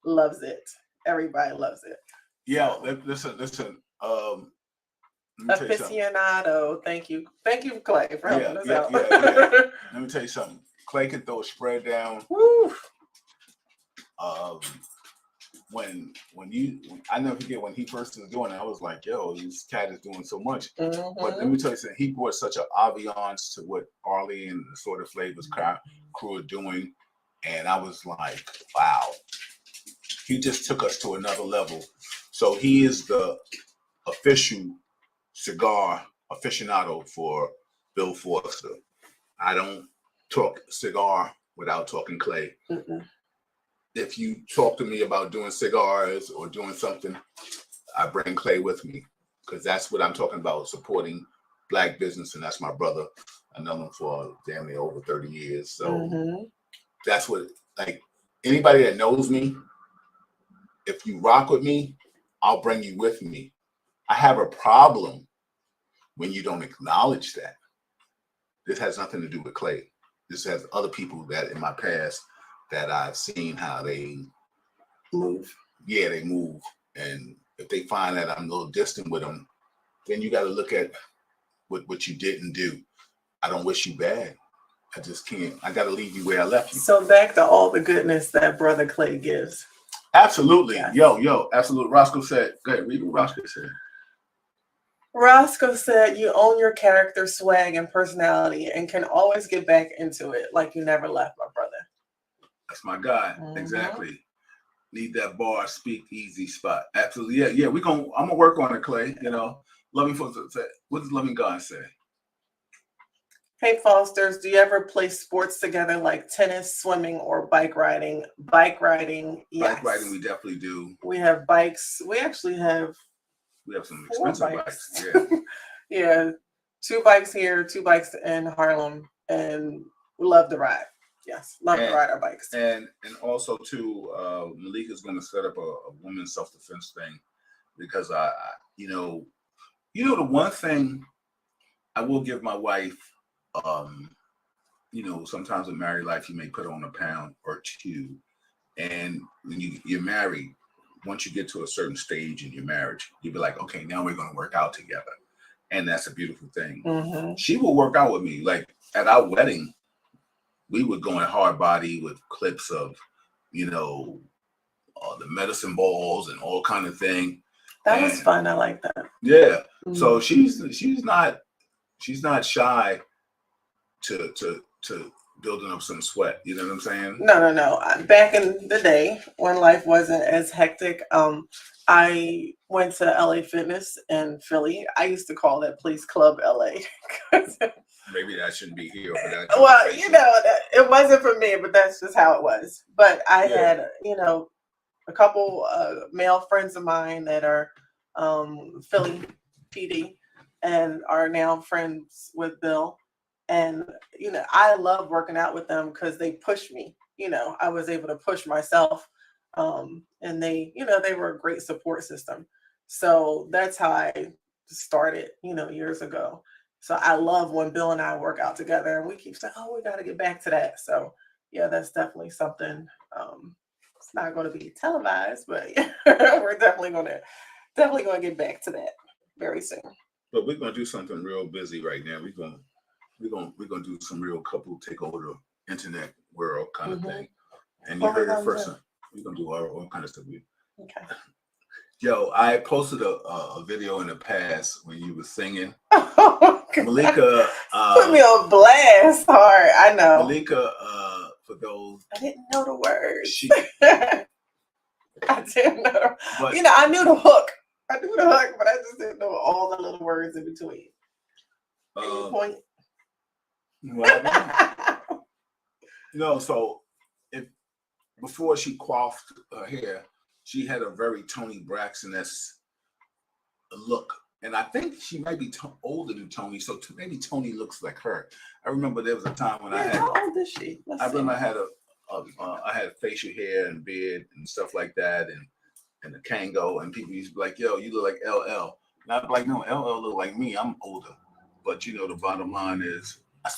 loves it. Everybody loves it. Yeah, So, listen. Let me tell you something. aficionado. Thank you, Clay, for helping us out. Let me tell you something. Clay can throw a spread down. Woo. I never forget when he first was doing it, I was like, yo, this cat is doing so much. Mm-hmm. But let me tell you something, he brought such an ambiance to what Arlie and the Sort of Flavors crew are doing. And I was like, wow. He just took us to another level. So he is the official cigar aficionado for Bill Forster. I don't talk cigar without talking Clay. Mm-mm. If you talk to me about doing cigars or doing something, I bring Clay with me because that's what I'm talking about, supporting Black business, and that's my brother. I know him for damn near over 30 years. So that's what, like, anybody that knows me, if you rock with me, I'll bring you with me. I have a problem when you don't acknowledge that. This has nothing to do with Clay. This has other people that in my past that I've seen how they move. Yeah, they move. And if they find that I'm a little distant with them, then you got to look at what you didn't do. I don't wish you bad. I just can't. I got to leave you where I left you. So back to all the goodness that Brother Clay gives. Absolutely. Yes. Yo, absolutely. Roscoe said, go ahead, read what Roscoe said. Roscoe said, you own your character, swag, and personality and can always get back into it like you never left, my brother. That's my guy. Exactly. Need that bar, speak easy spot. Absolutely. Yeah. I'm gonna work on it, Clay. You know, loving folks say, what does loving God say? Hey Fosters, do you ever play sports together like tennis, swimming, or bike riding? Bike riding, yes. Bike riding, we definitely do. We have bikes. We actually have some expensive bikes. Yeah. Yeah. 2 bikes here, 2 bikes in Harlem, and we love to ride. Yes, love to ride our bikes. And also too, Malika's going to set up a women's self-defense thing because I the one thing I will give my wife, sometimes in married life you may put on a pound or two, and when you're married, once you get to a certain stage in your marriage, you'll be like, okay, now we're going to work out together, and that's a beautiful thing. She will work out with me. Like at our wedding, we were going hard body with clips of, the medicine balls and all kind of thing. That was fun. I like that. Yeah. So she's not shy to building up some sweat. You know what I'm saying? No. Back in the day when life wasn't as hectic, I went to LA Fitness in Philly. I used to call that place Club LA. Maybe that shouldn't be here. Well, it wasn't for me, but that's just how it was. But I had, a couple male friends of mine that are Philly PD and are now friends with Bill. And, I love working out with them because they push me. I was able to push myself. And they were a great support system. So that's how I started, years ago. So I love when Bill and I work out together and we keep saying, oh, we got to get back to that. So yeah, that's definitely something. It's not going to be televised, but we're definitely going to get back to that very soon. But we're going to do something real busy right now. We're going to do some real couple take over the internet world kind of thing. And you heard it first. We're going to do all kind of stuff. Okay. Yo, I posted a video in the past when you were singing. Malika put me on blast hard. I know. Malika, for those I didn't know the words. I didn't know. But, I knew the hook. But I just didn't know all the little words in between. Any point? No, so before she coiffed her hair, she had a very Toni Braxton-esque look. And I think she might be older than Toni, so maybe Toni looks like her. I remember there was a time when I had... How old is she? I remember I had I had facial hair and beard and stuff like that, and the Kango, and people used to be like, "Yo, you look like LL." And I'd be like, "No, LL look like me. I'm older." But the bottom line is, I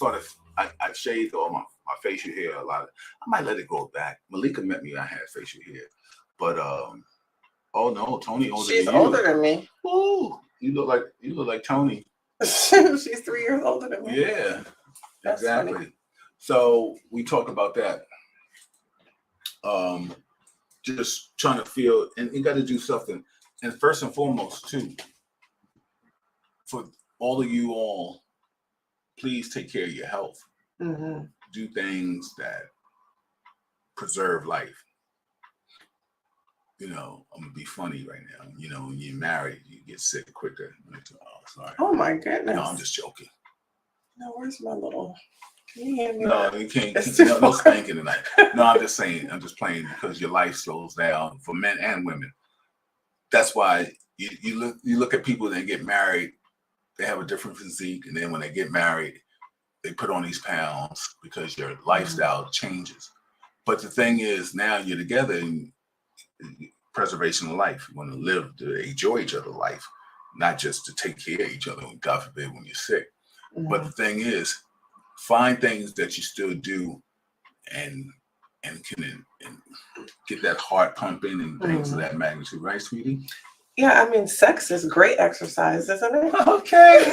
shaved all my facial hair a lot. I might let it grow back. Malika met me. I had facial hair, but oh no, Tony older She's than you. older than me. Ooh, you look like Tony. She's 3 years older than me. Yeah, That's exactly. funny. So we talk about that. Just trying to feel, and you got to do something. And first and foremost, too, for all of you all, please take care of your health. Mm-hmm. Do things that preserve life. I'm gonna be funny right now. When you're married, you get sick quicker. Oh, sorry. Oh my goodness. No, I'm just joking. No, where's my little? Can you hand me No, that? you can't. It's No spanking tonight. No, I'm just saying. I'm just playing because your life slows down for men and women. That's why you look at people that get married. They have a different physique, and then when they get married, they put on these pounds because your lifestyle changes. But the thing is, now you're together, and preservation of life. You want to live to enjoy each other's life, not just to take care of each other. God forbid when you're sick. Mm-hmm. But the thing is, find things that you still do, and can and get that heart pumping and things of that magnitude, right, sweetie? Yeah, I mean, sex is great exercise, isn't it? Okay.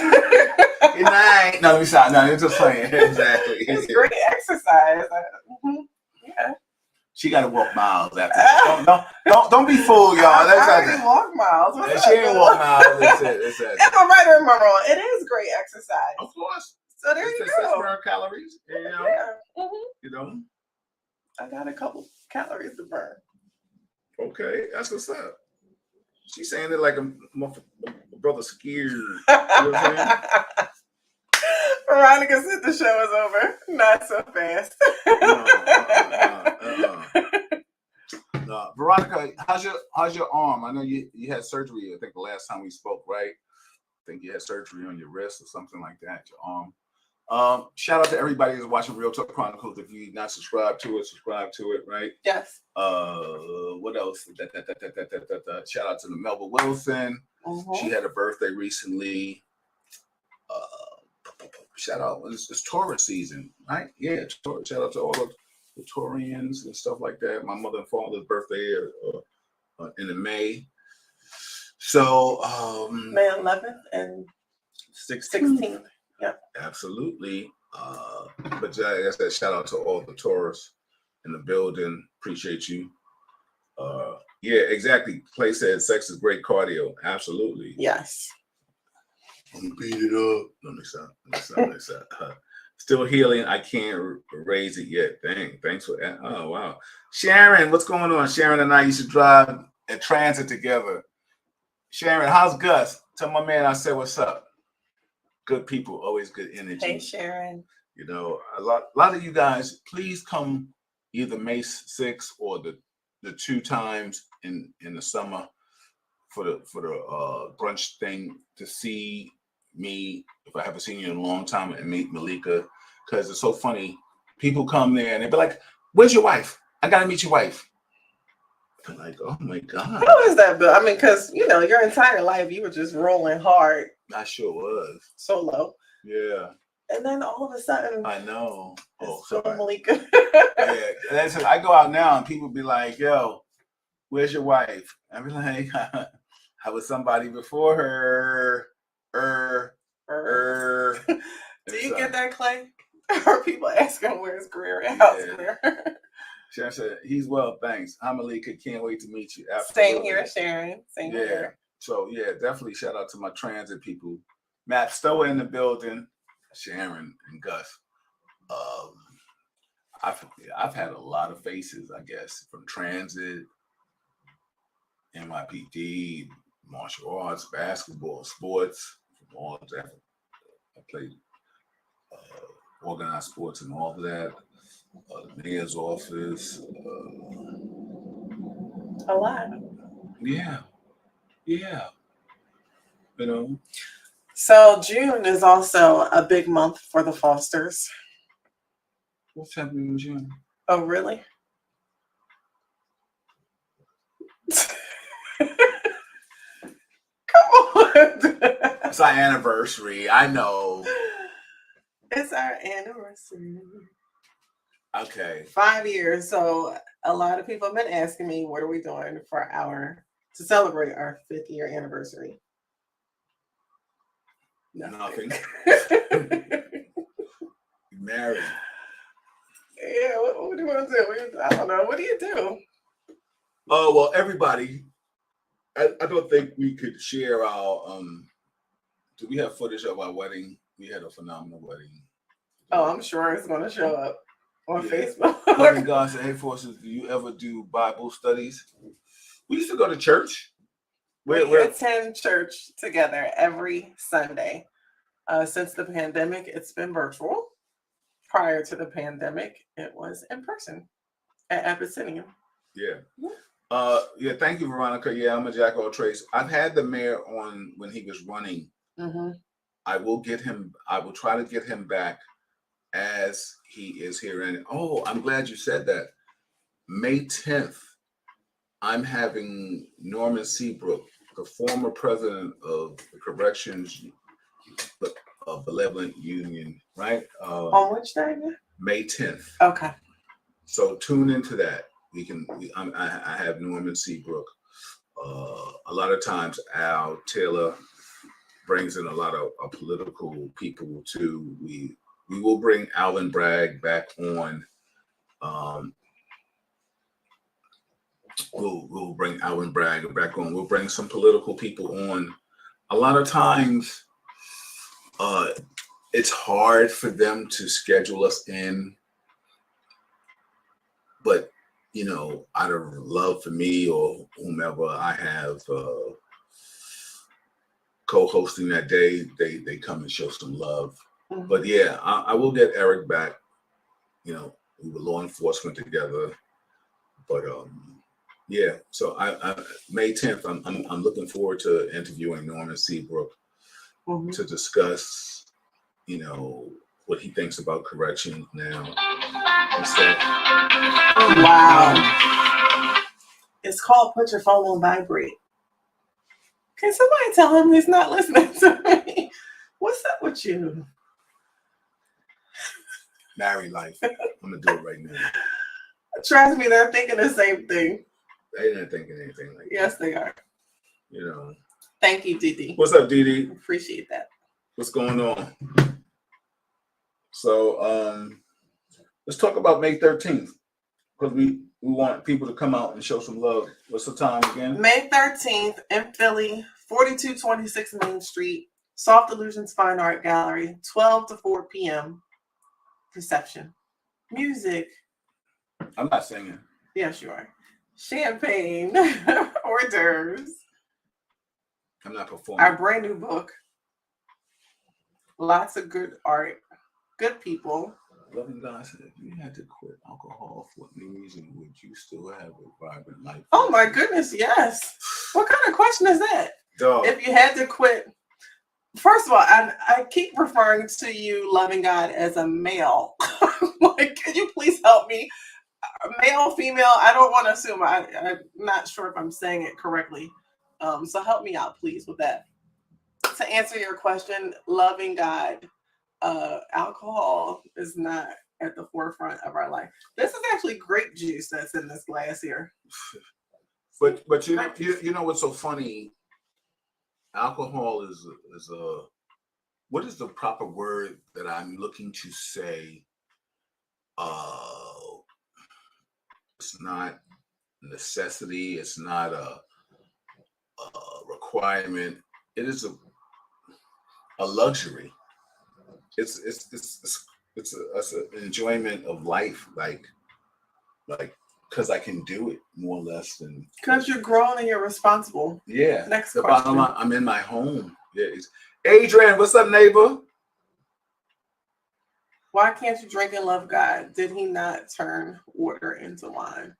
Good night. No, we sorry. No, you're just playing. Exactly. It's great exercise. Yeah. She got to walk miles after this. Don't be fooled, y'all. I already walk miles. She ain't walk miles. It's Am I right or am I wrong? It is great exercise. Of course. So there you go. Burn calories. Yeah. Mm-hmm. I got a couple calories to burn. Okay, that's what's up. She's saying it like my brother scared. You know what I'm saying? Veronica said the show is over. Not so fast. No. Veronica, how's your arm? I know you had surgery. I think the last time we spoke, right? I think you had surgery on your wrist or something like that. Your arm. Shout out to everybody who's watching Real Talk Chronicles. If you're not subscribed to it, subscribe to it, right? Yes. What else? Shout out to the Melba Wilson. Mm-hmm. She had a birthday recently. Shout out. It's Taurus season, right? Yeah. Shout out to all of the Taurians and stuff like that. My mother and father's birthday in the May. So May 11th and 16th. Yeah. Absolutely. But like I said, shout out to all the Taurus in the building. Appreciate you. Yeah, exactly. Clay said sex is great cardio. Absolutely. Yes. I'm gonna beat it up. No, next time. Still healing. I can't raise it yet. Thanks for that. Oh wow. Sharon, what's going on? Sharon and I used to drive and transit together. Sharon, how's Gus? Tell my man I said what's up. Good people, always good energy. Hey Sharon. A lot of you guys, please come either May 6th or the 2 times in the summer for the brunch thing to see me if I haven't seen you in a long time, and meet Malika, because it's so funny. People come there and they be like, "Where's your wife? I gotta meet your wife." I'm like, "Oh my God." How is that, Bill? I mean, because your entire life you were just rolling hard. I sure was. Solo. Yeah. And then all of a sudden, I know. Oh, sorry. Malika. Yeah. And I go out now and people be like, "Yo, where's your wife?" I be like, "I was somebody before her." Do you get that, Clay? Or people asking where's Greer and how's Greer? Sharon said, "He's well, thanks. I'm Malika. Can't wait to meet you." Absolutely. Same here, Sharon. Same here. So yeah, definitely shout out to my transit people. Matt Stower in the building, Sharon and Gus. I've had a lot of faces, I guess, from transit, NYPD, martial arts, basketball, sports, from all of that. I played organized sports and all of that. The mayor's office. A lot. Yeah. So June is also a big month for the Fosters. What's happening in June? Oh, really? Come on. It's our anniversary. I know. It's our anniversary. Okay. 5 years. So a lot of people have been asking me, what are we doing to celebrate our 5th year anniversary? Nothing. Married. Yeah, what do you want to do? I don't know. What do you do? Oh, well, everybody, I don't think we could share our, do we have footage of our wedding? We had a phenomenal wedding. Oh, I'm sure it's going to show up on Facebook. Loving God said, hey, Forces, do you ever do Bible studies? We used to go to church. We attend church together every Sunday. Since the pandemic, it's been virtual. Prior to the pandemic, it was in person at Abyssinian. Yeah. Yeah, thank you, Veronica. Yeah, I'm a jack of all trades. I've had the mayor on when he was running. Mm-hmm. I will try to get him back as he is here. And I'm glad you said that. May 10th, I'm having Norman Seabrook, the former president of the Corrections Benevolent Union, right? On which day? May 10th. Okay. So tune into that. I have Norman Seabrook. A lot of times Al Taylor brings in a lot of political people too. We will bring Alvin Bragg back on. We'll bring Alvin Bragg back on. We'll bring some political people on. A lot of times, it's hard for them to schedule us in, but out of love for me or whomever I have co-hosting that day, they come and show some love. Mm-hmm. But yeah, I will get Eric back. We were law enforcement together, but yeah. So I May 10th, I'm looking forward to interviewing Norman Seabrook to discuss, what he thinks about corrections now. Oh, wow. It's called Put Your Phone on Vibrate. Can somebody tell him he's not listening to me? What's up with you? Married life. I'm going to do it right now. Trust me, they're thinking the same thing. They're not thinking anything like that. Yes, they are. Thank you, Didi. What's up, Didi? Appreciate that. What's going on? So, let's talk about May 13th, because we want people to come out and show some love. What's the time again? May 13th in Philly, 4226 Main Street, Soft Illusions Fine Art Gallery, 12 to 4 p.m. Reception. Music. I'm not singing. Yes, you are. Champagne, hors d'oeuvres. I'm not performing. Our brand new book. Lots of good art. Good people. Loving God said, if you had to quit alcohol for any reason, would you still have a vibrant life? Oh my goodness, yes. What kind of question is that? Duh. If you had to quit, first of all, I keep referring to you, Loving God, as a male. Like, can you please help me? Male, female, I don't want to assume. I'm not sure if I'm saying it correctly. So help me out, please, with that. To answer your question, Loving God, alcohol is not at the forefront of our life. This is actually grape juice that's in this glass here. But you know what's so funny? Alcohol is a what is the proper word that I'm looking to say? It's not necessity. It's not a requirement. It is a luxury. It's an enjoyment of life, like because I can do it more or less than because you're grown and you're responsible. Yeah. Next the question. Bottom line, I'm in my home. Yeah. Adrian, what's up, neighbor? Why can't you drink and love God? Did he not turn water into wine?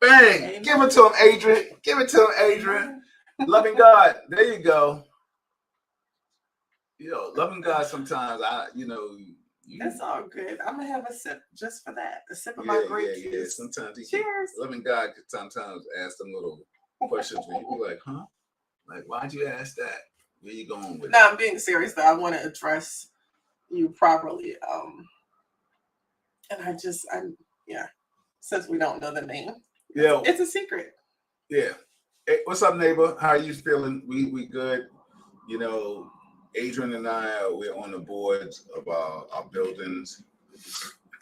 Bang! Amen. Give it to him, Adrian. Give it to him, Adrian. Loving God. There you go. Loving God sometimes, It's all good. I'm gonna have a sip just for that. A sip of my grape juice. Sometimes Cheers. loving God could sometimes ask them little questions where you be like, huh? Like, why'd you ask that? Where you going with it? No, I'm being serious though. I want to address you properly. And since we don't know the name, it's a secret. Yeah. Hey, what's up, neighbor? How are you feeling? We good. You know, Adrian and I we're on the boards of our buildings,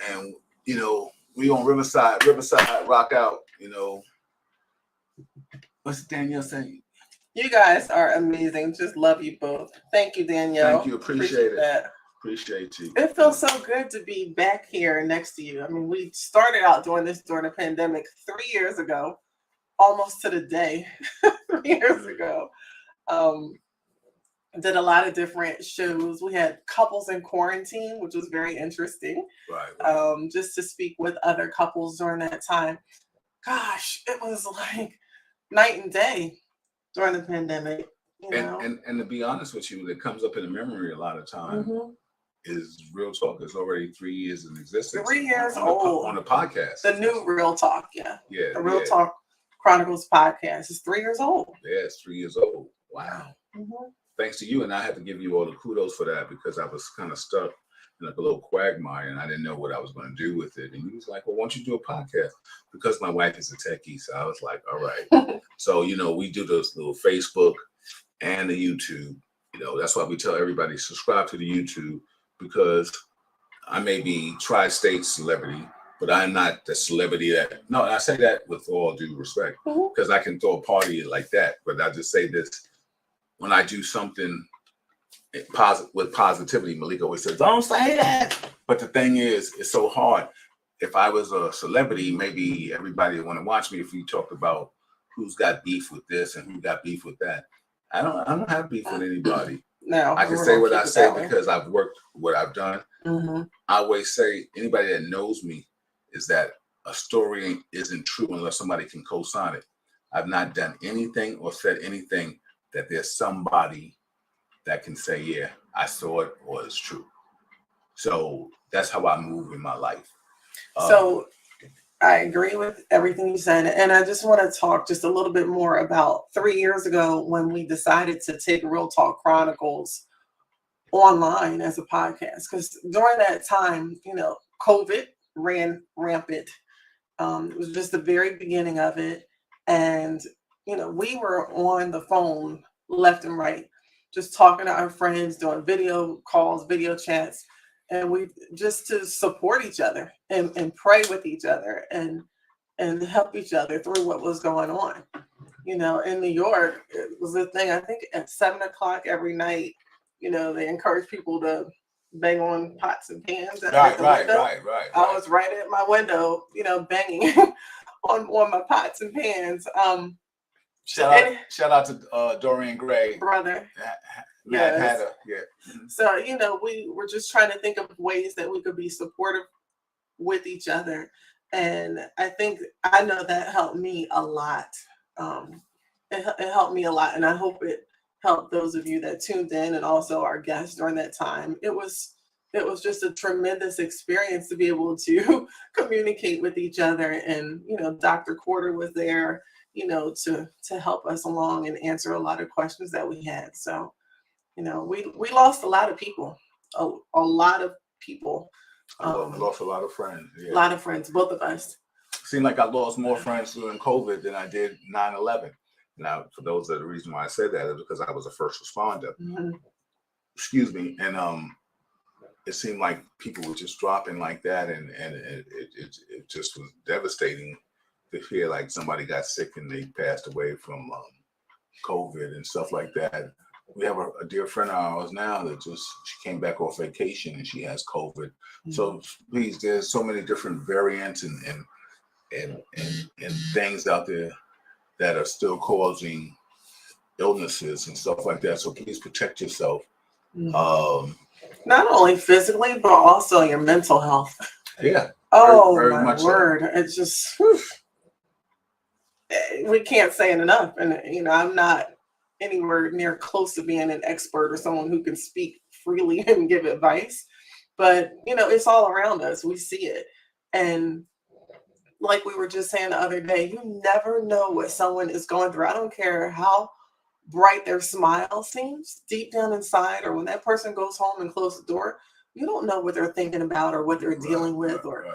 and you know we on Riverside rock out. You know, what's Danielle saying? You guys are amazing. Just love you both. Thank you, Danielle. Thank you. Appreciate it. That. Appreciate you. It feels so good to be back here next to you. I mean, we started out doing this during the pandemic 3 years ago, almost to the day, 3 years ago. Did a lot of different shows. We had couples in quarantine, which was very interesting. Right. Just to speak with other couples during that time. Gosh, it was like night and day during the pandemic. You know? And to be honest with you, that comes up in the memory a lot of times. Mm-hmm. Is Real Talk is already 3 years in existence. 3 years old. On a podcast. The new Real Talk, yeah. Yeah. The Real Talk Chronicles podcast is 3 years old. Yeah, it's 3 years old. Wow. Mm-hmm. Thanks to you, and I have to give you all the kudos for that because I was kind of stuck in like a little quagmire and I didn't know what I was going to do with it. And he was like, well, why don't you do a podcast? Because my wife is a techie. So I was like, all right. So, you know, we do those little Facebook and the YouTube. You know, that's why we tell everybody subscribe to the YouTube because I may be tri-state celebrity, but I'm not the celebrity that, no, I say that with all due respect because I can throw a party like that. But I just say this, when I do something with positivity, Malika always says, don't say that. But the thing is, it's so hard. If I was a celebrity, maybe everybody would want to watch me if we talked about who's got beef with this and who got beef with that. I don't have beef with anybody. No, I can say what I say because I've worked what I've done. Mm-hmm. I always say anybody that knows me is that a story isn't true unless somebody can co-sign it. I've not done anything or said anything that there's somebody that can say, yeah, I saw it or it's true. So that's how I move in my life. So I agree with everything you said. And I just want to talk just a little bit more about 3 years ago when we decided to take Real Talk Chronicles online as a podcast. Because during that time, you know, COVID ran rampant. It was just the very beginning of it. And, you know, we were on the phone left and right, just talking to our friends, doing video calls, video chats. And we just to support each other and pray with each other and help each other through what was going on. You know, in New York, it was a thing, I think at 7:00 every night, you know, they encourage people to bang on pots and pans. Right. I was right at my window, you know, banging on my pots and pans. Shout out to Dorian Gray. Brother. Matt Hatter, yeah. So, you know, we were just trying to think of ways that we could be supportive with each other. And I know that helped me a lot. It helped me a lot. And I hope it helped those of you that tuned in and also our guests during that time. It was just a tremendous experience to be able to communicate with each other. And, you know, Dr. Quarter was there, you know, to help us along and answer a lot of questions that we had. So, you know, we lost a lot of people, a lot of people. Lost a lot of friends. Yeah. A lot of friends, both of us. Seemed like I lost more friends during COVID than I did 9/11. Now, for those that the reason why I said that is because I was a first responder. Mm-hmm. Excuse me. And it seemed like people were just dropping like that, and it just was devastating to hear like somebody got sick and they passed away from COVID and stuff like that. We have a dear friend of ours now that she came back off vacation and she has COVID. Mm-hmm. So please, there's so many different variants and things out there that are still causing illnesses and stuff like that. So please protect yourself. Mm-hmm. Not only physically, but also your mental health. Yeah. Oh, very my much word. So. It's just, we can't say it enough. And, you know, I'm not anywhere near close to being an expert or someone who can speak freely and give advice. But, it's all around us. We see it. And like we were just saying the other day, you never know what someone is going through. I don't care how bright their smile seems deep down inside, or when that person goes home and closes the door, you don't know what they're thinking about or what they're dealing with. Or,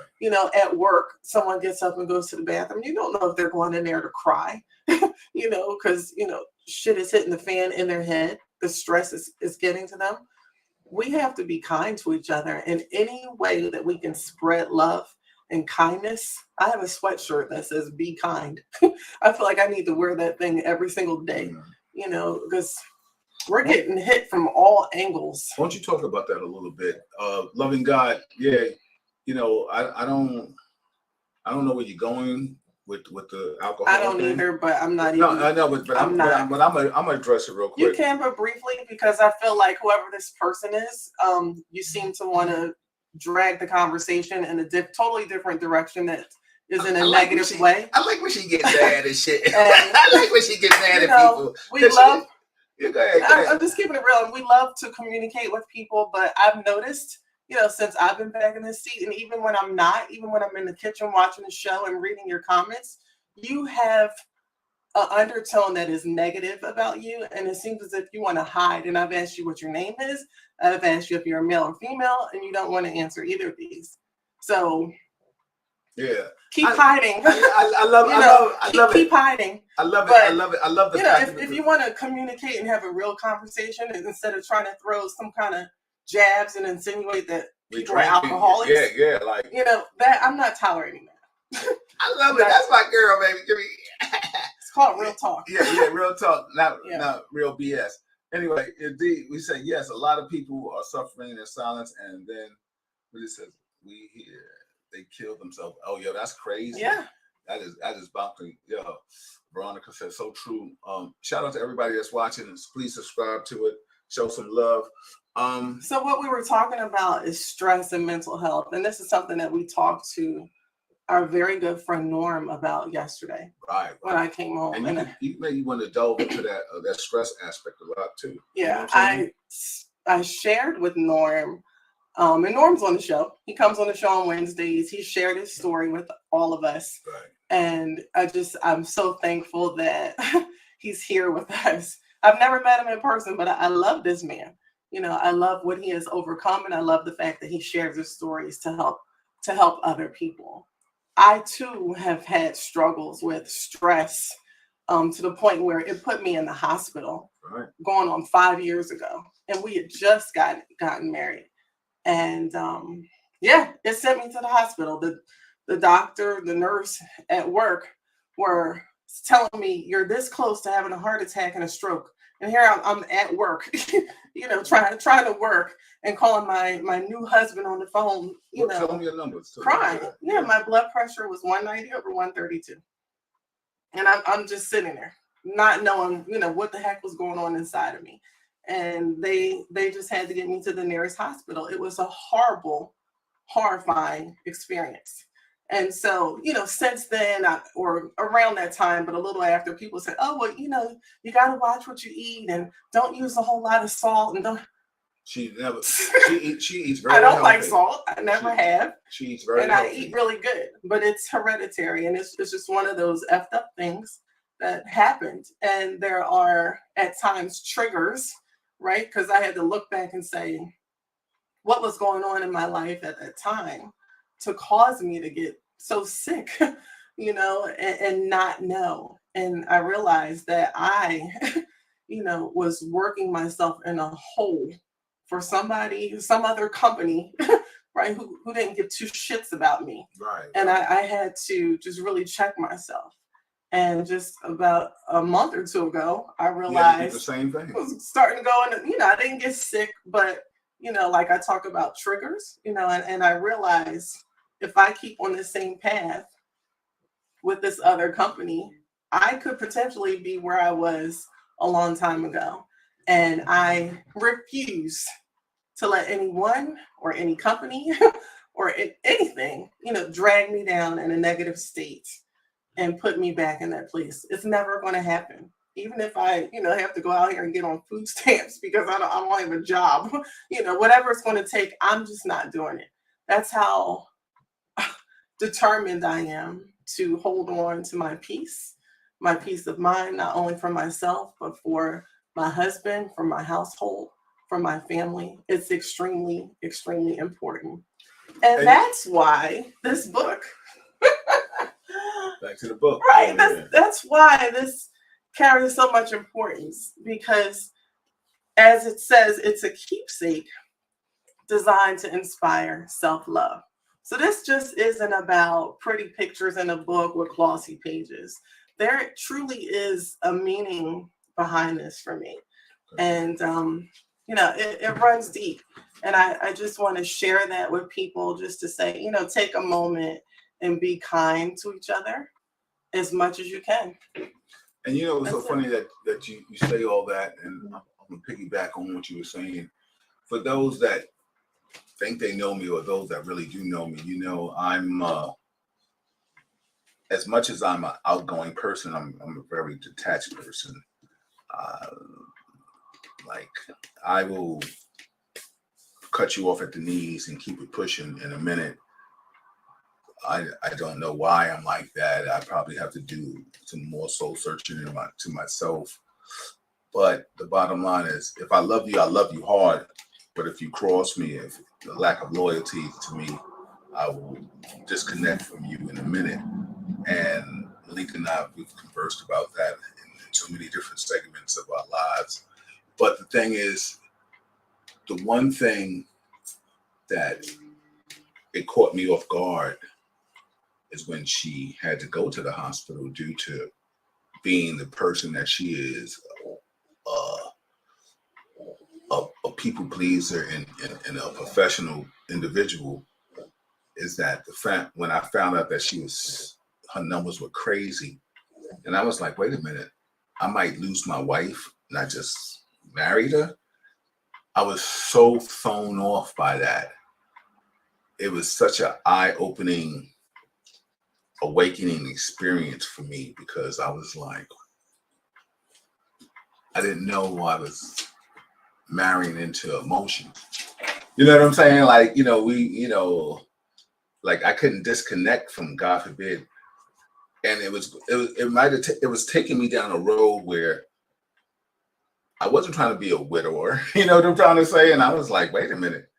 at work, someone gets up and goes to the bathroom. You don't know if they're going in there to cry, because, shit is hitting the fan in their head. The stress is getting to them. We have to be kind to each other in any way that we can spread love and kindness. I have a sweatshirt that says "Be kind." I feel like I need to wear that thing every single day, because we're getting hit from all angles. Why don't you talk about that a little bit? Loving God, yeah. I don't know where you're going with the alcohol. I don't either, but I'm not even. No, I know, but I'm gonna address it real quick. You can, but briefly, because I feel like whoever this person is, you seem to want to drag the conversation in a totally different direction that is in a negative way. I like when she gets mad and shit. I like when she gets mad at people. We love. Go ahead. I'm just keeping it real, and we love to communicate with people. But I've noticed, since I've been back in this seat, and even when I'm not, even when I'm in the kitchen watching the show and reading your comments, you have an undertone that is negative about you, and it seems as if you want to hide. And I've asked you what your name is. I've asked you if you're a male or female, and you don't want to answer either of these. So yeah, keep hiding. I love keep hiding. I love it. But, I love it. I love the fact if you want to communicate and have a real conversation, and instead of trying to throw some kind of jabs and insinuate that people are alcoholics, like that I'm not tolerating that. I love it. That's my girl, baby. Give me. It's called real talk. Yeah, real talk, not real BS. Anyway, indeed, we say yes. A lot of people are suffering in silence, and then what it says, we hear they kill themselves. Oh, yeah, that's crazy. Yeah, that is bonkers. Yeah, Veronica says so true. Shout out to everybody that's watching. Please subscribe to it. Show some love. So what we were talking about is stress and mental health, and this is something that we talked to our very good friend Norm about yesterday. Right. When I came home. And you maybe want to delve into that stress aspect a lot too. Yeah, I shared with Norm, and Norm's on the show. He comes on the show on Wednesdays. He shared his story with all of us. Right. And I'm so thankful that he's here with us. I've never met him in person, but I love this man. I love what he has overcome, and I love the fact that he shares his stories to help other people. I too have had struggles with stress to the point where it put me in the hospital going on 5 years ago. And we had just gotten married. And it sent me to the hospital. The doctor, the nurse at work were telling me, you're this close to having a heart attack and a stroke. And here I'm at work, trying to work and calling my new husband on the phone, tell me your numbers. Crying. Yeah, my blood pressure was 190 over 132. And I'm just sitting there, not knowing, what the heck was going on inside of me. And they just had to get me to the nearest hospital. It was a horrible, horrifying experience. And so, since then, or around that time, but a little after, people said, oh, well, you got to watch what you eat and don't use a whole lot of salt. And don't. She eats very I don't healthy. like salt. I never have. She eats very and healthy. I eat really good, but it's hereditary. And it's just one of those effed up things that happened. And there are at times triggers, right? Because I had to look back and say, what was going on in my life at that time to cause me to get so sick, and not know. And I realized that I, was working myself in a hole for some other company, right, who didn't give two shits about me. Right. And I had to just really check myself. And just about a month or two ago, I realized the same thing. I was starting to go in, I didn't get sick, but like I talk about triggers, and I realized if I keep on the same path with this other company, I could potentially be where I was a long time ago. And I refuse to let anyone or any company or anything, drag me down in a negative state and put me back in that place. It's never going to happen. even if I, have to go out here and get on food stamps because I don't have a job, whatever it's going to take, I'm just not doing it. That's how determined I am to hold on to my peace of mind, not only for myself, but for my husband, for my household, for my family. It's extremely, extremely important. And that's why this book, back to the book, right? That's why this carries so much importance, because as it says, it's a keepsake designed to inspire self-love. So this just isn't about pretty pictures in a book with glossy pages. There truly is a meaning behind this for me. And, it runs deep. And I just want to share that with people, just to say, take a moment and be kind to each other as much as you can. And it's so funny that you say all that, and I'm going to piggyback on what you were saying. For those that think they know me, or those that really do know me, I'm as much as I'm an outgoing person, I'm a very detached person. Like, I will cut you off at the knees and keep it pushing in a minute. I don't know why I'm like that. I probably have to do some more soul searching to myself. But the bottom line is, if I love you hard. But if you cross me, if the lack of loyalty to me, I will disconnect from you in a minute. And Malik and I, we've conversed about that in so many different segments of our lives. But the thing is, the one thing that it caught me off guard is when she had to go to the hospital due to being the person that she is, a people pleaser and a professional individual. Is that when I found out that her numbers were crazy, and I was like, wait a minute, I might lose my wife, and I just married her. I was so thrown off by that. It was such an eye-opening, awakening experience for me, because I was like, I didn't know I was marrying into emotion. You know what I'm saying? Like, like I couldn't disconnect from, God forbid. And it was taking me down a road where I wasn't trying to be a widower. You know what I'm trying to say? And I was like, wait a minute.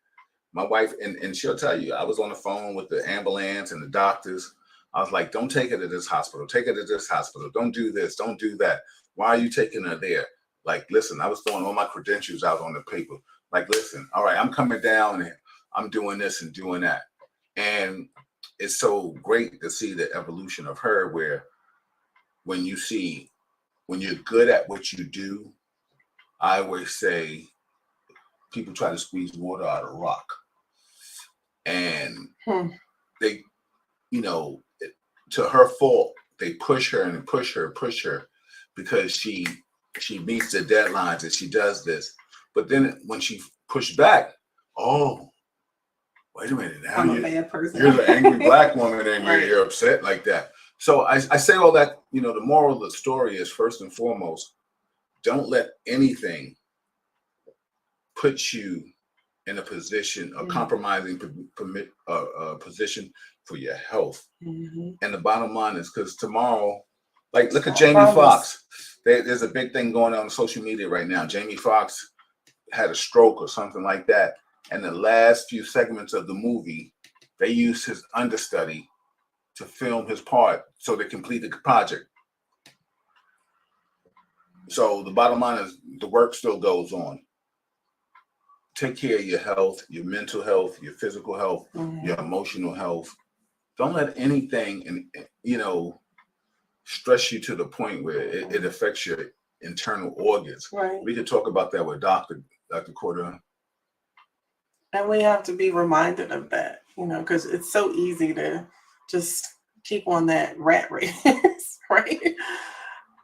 My wife, and she'll tell you, I was on the phone with the ambulance and the doctors. I was like, don't take her to this hospital. Take her to this hospital. Don't do this. Don't do that. Why are you taking her there? Like, listen, I was throwing all my credentials out on the paper. Like, listen, all right, I'm coming down and I'm doing this and doing that. And it's so great to see the evolution of her, where when you're good at what you do, I always say people try to squeeze water out of a rock. And they, to her fault, they push her and push her because she meets the deadlines and she does this. But then when she pushed back, oh, wait a minute, now I'm a bad person. You're the angry Black woman and Right. you're upset like that. So I say all that, the moral of the story is, first and foremost, don't let anything put you in a position, a compromising position for your health. Mm-hmm. And the bottom line is, because tomorrow, like, look at Jamie Foxx. There's a big thing going on social media right now. Jamie Foxx had a stroke or something like that. And the last few segments of the movie, they used his understudy to film his part so they completed the project. So the bottom line is, the work still goes on. Take care of your health, your mental health, your physical health, your emotional health. Don't let anything, stress you to the point where it affects your internal organs. Right. We could talk about that with Dr. Cordell. And we have to be reminded of that, because it's so easy to just keep on that rat race, right?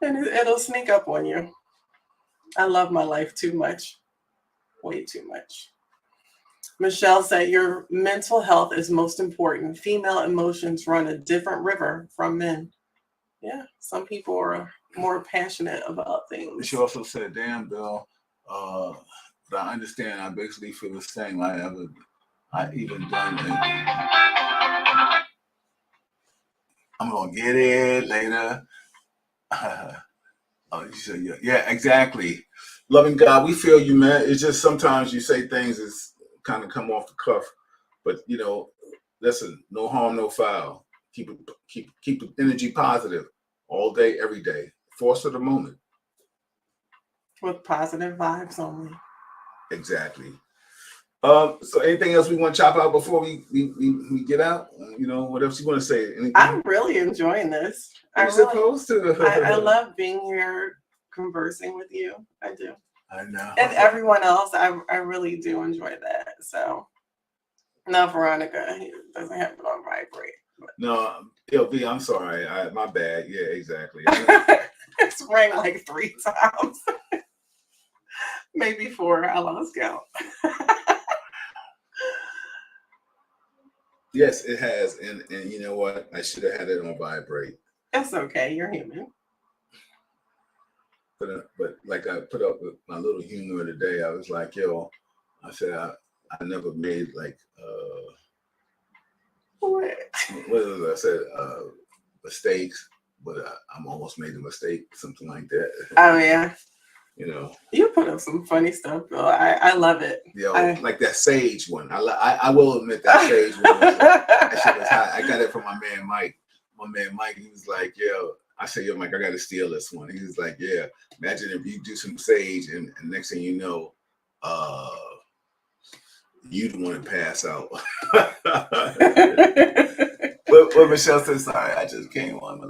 And it'll sneak up on you. I love my life too much. Way too much. Michelle said, your mental health is most important. Female emotions run a different river from men. Yeah, some people are more passionate about things. She also said, "Damn, Bill, but I understand. I basically feel the same. I even done it. I'm gonna get it later." Oh, you said, yeah, yeah, exactly. Loving God, we feel you, man. It's just sometimes you say things that's kind of come off the cuff, but listen, no harm, no foul. Keep the energy positive all day, every day. Foster the moment. With positive vibes only. Exactly. So anything else we want to chop out before we get out? What else you want to say? Anything? I'm really enjoying this. You're supposed to. I love being here conversing with you. I do. I know. And everyone else, I really do enjoy that. So, no, Veronica, he doesn't have it on vibrate. But. No, LB, I'm sorry. My bad. Yeah, exactly. It's rang like 3 times. Maybe 4. I lost count. Yes, it has. And you know what? I should have had it on vibrate. It's okay. You're human. But like I put up with my little humor today, I was like, yo, I said I never made like what was it? I said mistakes, but I'm almost made a mistake, something like that. Oh yeah. You put up some funny stuff, Bill. I love it. Like that sage one. I will admit that sage one. That shit was hot. I got it from my man Mike. My man Mike, he was like, yo. I said, yo, Mike, I got to steal this one. He was like, yeah, imagine if you do some sage and next thing you know, you'd want to pass out. But Michelle said, sorry, I just came on.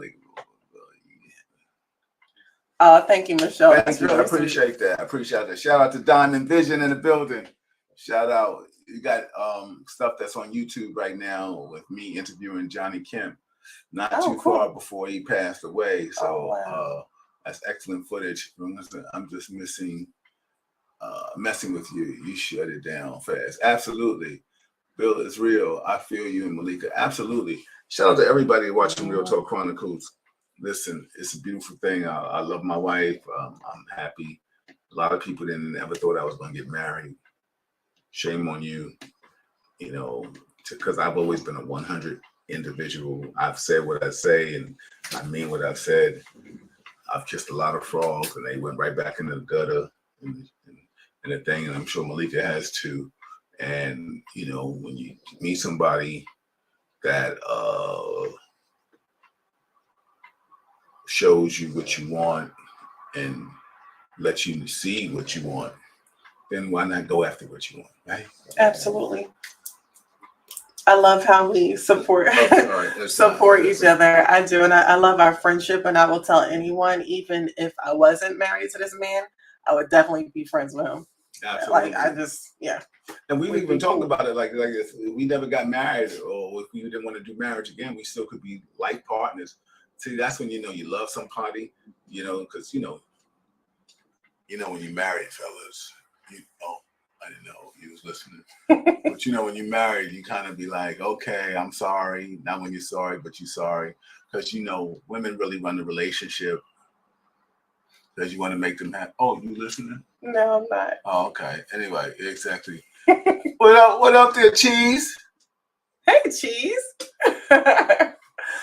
Thank you, Michelle. Thank you. Really I appreciate that. I appreciate that. Shout out to Diamond Vision in the building. Shout out. You got stuff that's on YouTube right now with me interviewing Johnny Kemp. Not too far before he passed away. So that's excellent footage. I'm just messing with you. You shut it down fast. Absolutely. Bill is real. I feel you and Malika. Absolutely. Shout out to everybody watching Real Talk Chronicles. Listen, it's a beautiful thing. I love my wife. I'm happy. A lot of people didn't ever thought I was going to get married. Shame on you. Because I've always been a 100 individual. I've said what I say and I mean what I've said. I've kissed a lot of frogs and they went right back into the gutter and the thing, and I'm sure Malika has too. And when you meet somebody that shows you what you want and lets you see what you want, then why not go after what you want, right? Absolutely. I love how we support each other. I do, and I love our friendship. And I will tell anyone, even if I wasn't married to this man, I would definitely be friends with him. Absolutely. Yeah. And we've even talked about it like if we never got married, or if we didn't want to do marriage again, we still could be life partners. See, that's when you love somebody, because when you married, fellas, I didn't know you was listening. But when you're married, you kind of be like, okay, I'm sorry. Not when you're sorry, but you're sorry. Because women really run the relationship. Because you want to make them happy. Oh, you listening? No, I'm not. Oh, okay. Anyway, exactly. What up there, Cheese? Hey, Cheese.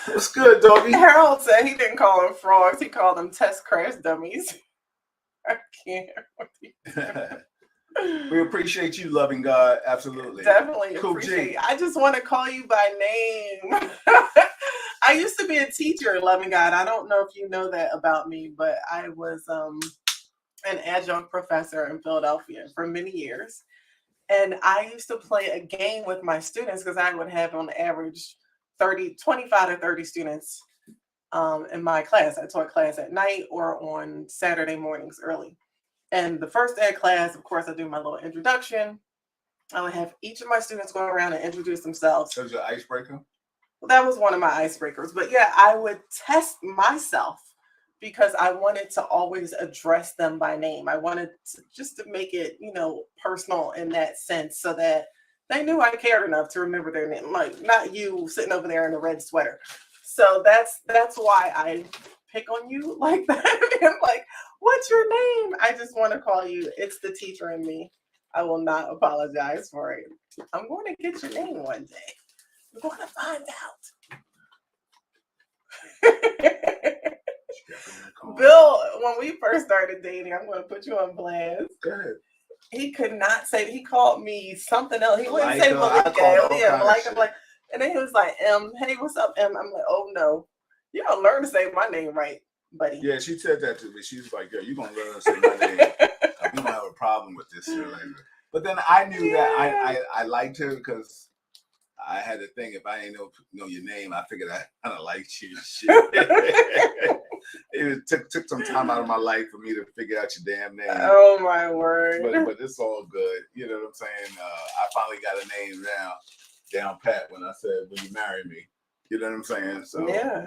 What's good, doggy? Harold said he didn't call them frogs. He called them test crash dummies. I can't. We appreciate you, loving God. Absolutely. Definitely cool appreciate G. I just want to call you by name. I used to be a teacher, loving God. I don't know if you know that about me, but I was an adjunct professor in Philadelphia for many years. And I used to play a game with my students because I would have on average 25 to 30 students in my class. I taught class at night or on Saturday mornings early. And the first day of class, of course, I do my little introduction. I would have each of my students go around and introduce themselves. That was your icebreaker? Well, that was one of my icebreakers. But yeah, I would test myself because I wanted to always address them by name. I wanted just to make it, personal in that sense so that they knew I cared enough to remember their name. Like, not you sitting over there in a red sweater. So that's why I pick on you like that. And like, what's your name? I just want to call you. It's the teacher in me. I will not apologize for it. I'm going to get your name one day. We're going to find out. Bill, when we first started dating, I'm going to put you on blast. Go ahead. He could not say. He called me something else. He wouldn't Like, say Malika. Yeah, like, and then he was like, M. Hey, what's up, M? I'm like, oh no, you don't learn to say my name right, buddy. Yeah, she said that to me. She was like, "Girl, you gonna learn to say my name. We gonna have a problem with this." But then I knew that I liked her because I had a thing. If I didn't know your name, I figured I kind of liked you. Shit. It took some time out of my life for me to figure out your damn name. Oh my word! But it's all good. You know what I'm saying? I finally got a name down pat when I said, "Will you marry me?" You know what I'm saying? So yeah.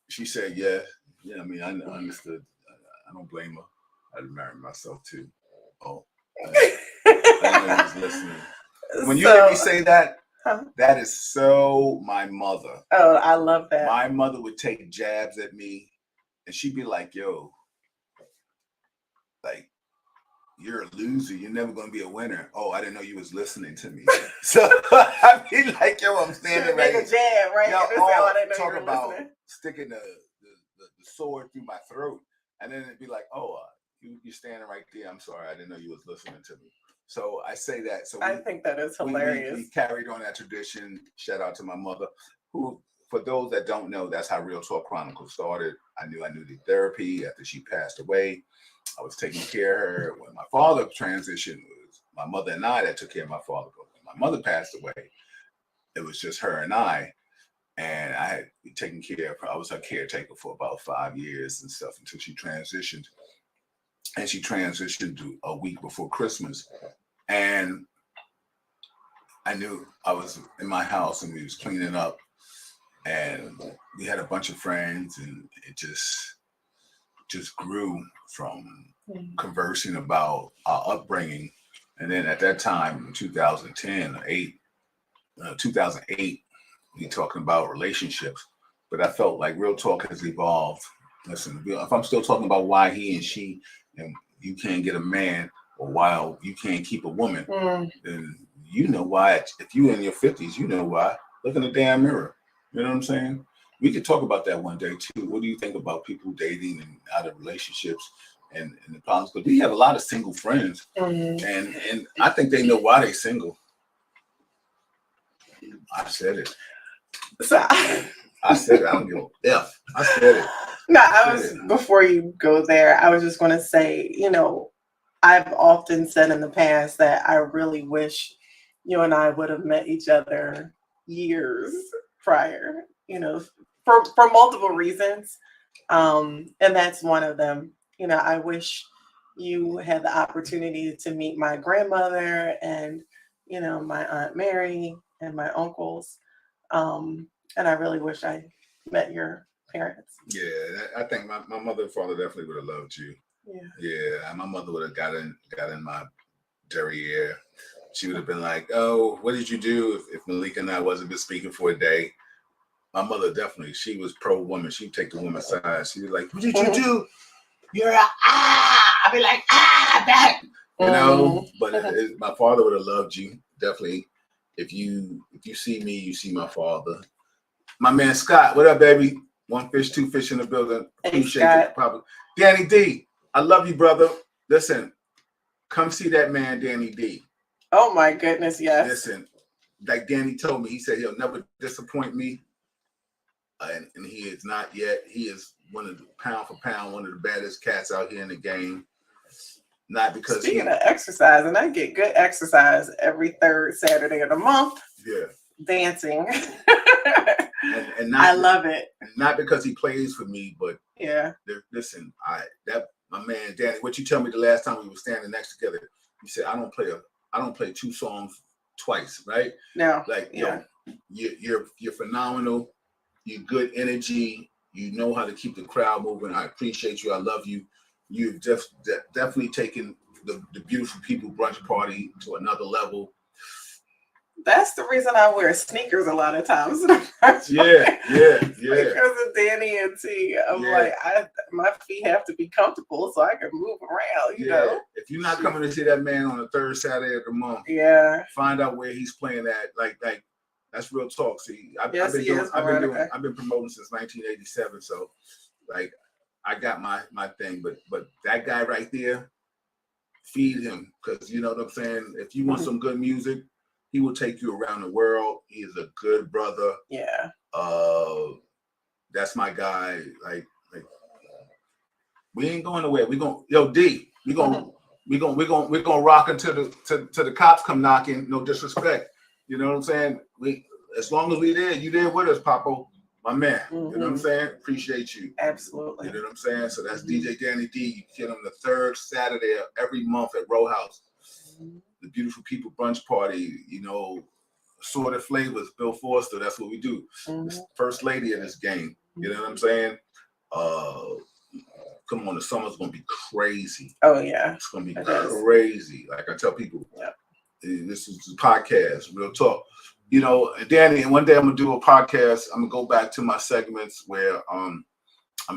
She said, "Yeah." Yeah, I mean, I understood. I don't blame her. I'd marry myself too. Oh, I didn't know he was listening. When you hear me say that, that is so my mother. Oh, I love that. My mother would take jabs at me, and she'd be like, "Yo, like, you're a loser. You're never gonna be a winner." Oh, I didn't know you was listening to me. So I'd be like, "Yo, I'm standing right here." Make a jab, right? Yo, talk about sticking the sword through my throat, and then it'd be like, "Oh, you're standing right there. I'm sorry, I didn't know you was listening to me." So I say that. So I think that is hilarious. We carried on that tradition. Shout out to my mother, who, for those that don't know, that's how Real Talk Chronicles started. I needed therapy after she passed away. I was taking care of her. When my father transitioned, it was my mother and I that took care of my father. But when my mother passed away, it was just her and I. And I had taken care of her. I was her caretaker for about 5 years and stuff until she transitioned. And she transitioned a week before Christmas. And I knew I was in my house and we was cleaning up. And we had a bunch of friends, and it just grew from conversing about our upbringing. And then at that time, in 2008, we talking about relationships. But I felt like Real Talk has evolved. Listen, if I'm still talking about why he and she, and you can't get a man, or why you can't keep a woman, then you know why. If you in your 50s, you know why. Look in the damn mirror. You know what I'm saying? We could talk about that one day too. What do you think about people dating and out of relationships and the problems? But we have a lot of single friends, and I think they know why they're single. I said it. So I said it. I don't give a F. I said it. No, before you go there, I was just going to say, I've often said in the past that I really wish you and I would have met each other years prior, for multiple reasons. And that's one of them. I wish you had the opportunity to meet my grandmother and, my Aunt Mary and my uncles. And I really wish I met your parents. Yeah, I think my mother and father definitely would have loved you. Yeah, and my mother would have got in my derriere. She would have been like, "Oh, what did you do if Malika and I wasn't been speaking for a day?" My mother definitely, she was pro woman. She'd take the woman's side. She was like, "What did you do? You're I'd be like, that." But my father would have loved you definitely. If you see me, you see my father. My man Scott, what up, baby? One fish, two fish in the building. Appreciate it. Probably. Danny D, I love you, brother. Listen, come see that man, Danny D. Oh my goodness, yes. Listen, like Danny told me, he said he'll never disappoint me. And he is not yet. He is pound for pound, one of the baddest cats out here in the game. Not because Speaking of exercise, and I get good exercise every third Saturday of the month. Yeah. Dancing. and not, I love it. Not because he plays for me, but listen, my man Danny, what you tell me the last time we were standing next together, you said I don't play two songs twice, right? No. Like you're phenomenal. You're good energy. You know how to keep the crowd moving. I appreciate you. I love you. You've definitely taken the Beautiful People Brunch Party to another level. That's the reason I wear sneakers a lot of times. Yeah. Because of Danny and T. I'm Yeah. like, my feet have to be comfortable so I can move around, you know? If you're not coming to see that man on the third Saturday of the month, Yeah. find out where he's playing at. Like that's real talk. See, I've been promoting since 1987. So like I got my thing, but that guy right there, feed him, because you know what I'm saying. If you want some good music, he will take you around the world. He is a good brother. Yeah. That's my guy. Like we ain't going nowhere. We gonna D. We gonna rock until the cops come knocking. No disrespect. You know what I'm saying? As long as we there, you there with us, Papo, my man. You know what I'm saying? Appreciate you. Absolutely. You know what I'm saying? So that's DJ Danny D. You get him the third Saturday of every month at Row House. The Beautiful People Brunch Party, you know, assorted flavors, Bill Forster, that's what we do. The first lady of this game. You know what I'm saying? Come on, the summer's gonna be crazy. Oh yeah. It's gonna be crazy. Like I tell people, this is the podcast, real talk. You know, Danny, and one day I'm gonna do a podcast. I'm gonna go back to my segments where I'm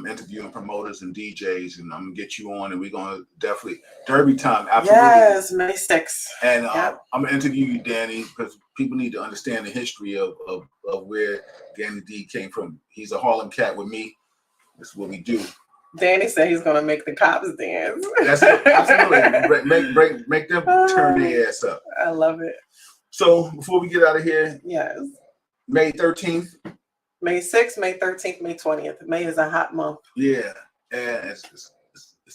interviewing promoters and DJs, and I'm gonna get you on, and we're gonna definitely Derby time. Absolutely. Yes, May 6th. And I'm gonna interview you, Danny, because people need to understand the history of where Danny D came from. He's a Harlem cat with me. That's what we do. Danny said he's gonna make the cops dance. That's it. Absolutely. Make them turn their ass up. I love it. So before we get out of here, yes, May 13th. May 6th, May 13th, May 20th. May is a hot month. Yeah, and it's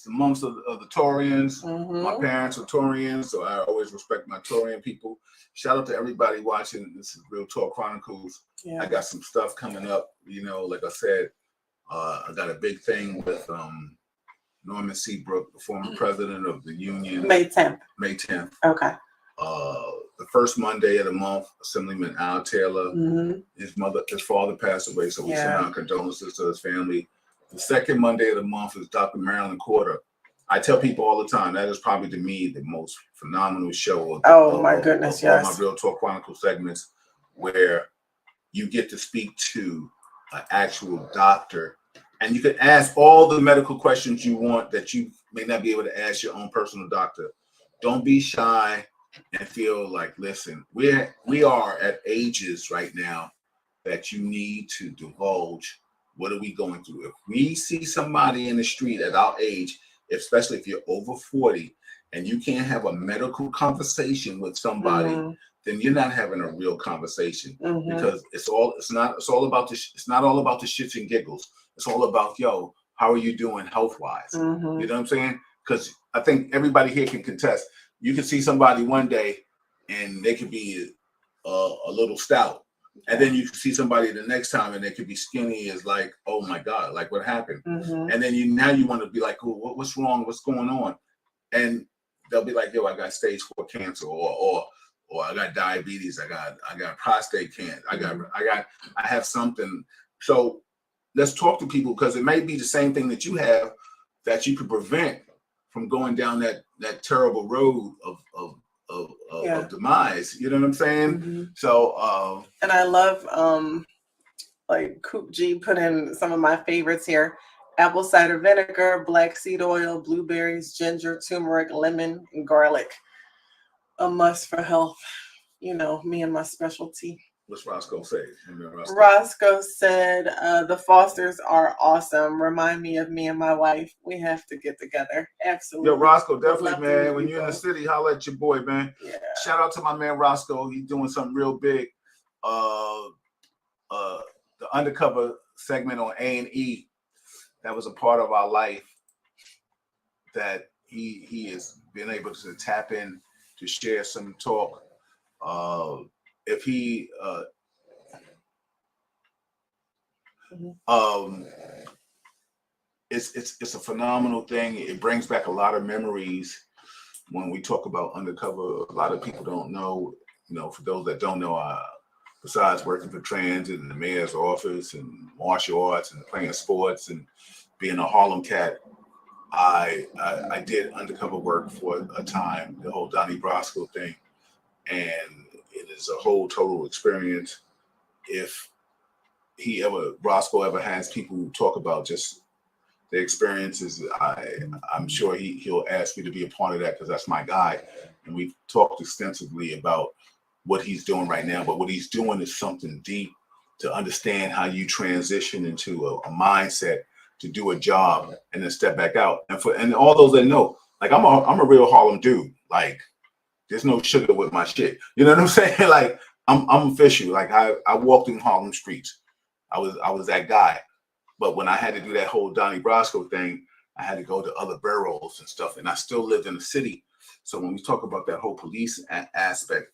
the months of the Taurians. My parents are Taurians, so I always respect my Taurian people. Shout out to everybody watching. This is Real Talk Chronicles. I got some stuff coming up. You know, like I said, I got a big thing with Norman Seabrook, the former president of the union. May 10th. May 10th. Okay. The first Monday of the month, Assemblyman Al Taylor, his father passed away, so we send our condolences to his family. The second Monday of the month is Dr. Marilyn Corder. I tell people all the time that is probably to me the most phenomenal show of all my Real Talk Chronicle segments, where you get to speak to an actual doctor, and you can ask all the medical questions you want that you may not be able to ask your own personal doctor. Don't be shy and feel like, listen, we are at ages right now that you need to divulge what are we going through. If we see somebody in the street at our age, especially if you're over 40 and you can't have a medical conversation with somebody, then you're not having a real conversation, because it's not all about the shits and giggles. It's all about, yo, how are you doing health-wise? You know what I'm saying? Because I think everybody here can contest. You can see somebody one day and they could be a little stout. And then you can see somebody the next time and they could be skinny as like, oh my God, like what happened? And then you want to be like, oh, what's wrong? What's going on? And they'll be like, yo, I got stage 4 cancer, or I got diabetes, I got prostate cancer, I have something. So let's talk to people, because it may be the same thing that you have that you could prevent from going down that terrible road of demise. You know what I'm saying? So and I love like Coop G put in some of my favorites here: apple cider vinegar, black seed oil, blueberries, ginger, turmeric, lemon, and garlic. A must for health. You know, me and my specialty. What's Roscoe say? Roscoe said, the Fosters are awesome. Remind me of me and my wife. We have to get together. Absolutely. Yo, Roscoe, definitely, man. When you're in the city, holla at your boy, man. Yeah. Shout out to my man Roscoe. He's doing something real big. The undercover segment on A&E, that was a part of our life that he has been able to tap in to share some talk. If he it's a phenomenal thing. It brings back a lot of memories when we talk about undercover. A lot of people don't know, you know, for those that don't know, besides working for transit and the mayor's office and martial arts and playing sports and being a Harlem cat, I did undercover work for a time, the whole Donnie Brasco thing. And it is a whole total experience. If Roscoe ever has people talk about just the experiences, I'm sure he'll ask me to be a part of that because that's my guy. And we've talked extensively about what he's doing right now, but what he's doing is something deep to understand how you transition into a mindset to do a job and then step back out. And all those that know, like I'm a real Harlem dude. Like there's no sugar with my shit. You know what I'm saying? Like I'm official. Like I walked in Harlem streets. I was that guy. But when I had to do that whole Donnie Brasco thing, I had to go to other boroughs and stuff. And I still lived in the city. So when we talk about that whole police aspect,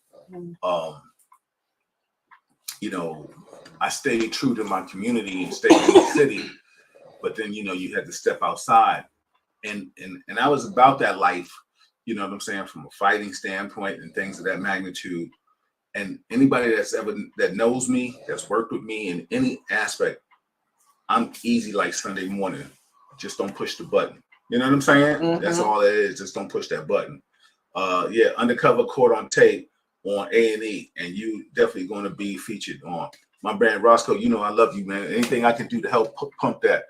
you know, I stayed true to my community and stayed in the city. But then, you know, you had to step outside. And I was about that life, you know what I'm saying, from a fighting standpoint and things of that magnitude. And anybody that knows me, that's worked with me in any aspect, I'm easy like Sunday morning. Just don't push the button. You know what I'm saying? Mm-hmm. That's all it is. Just don't push that button. Yeah, Undercover Caught on Tape on A&E, and you definitely going to be featured on my brand Roscoe. You know I love you, man. Anything I can do to help pump that.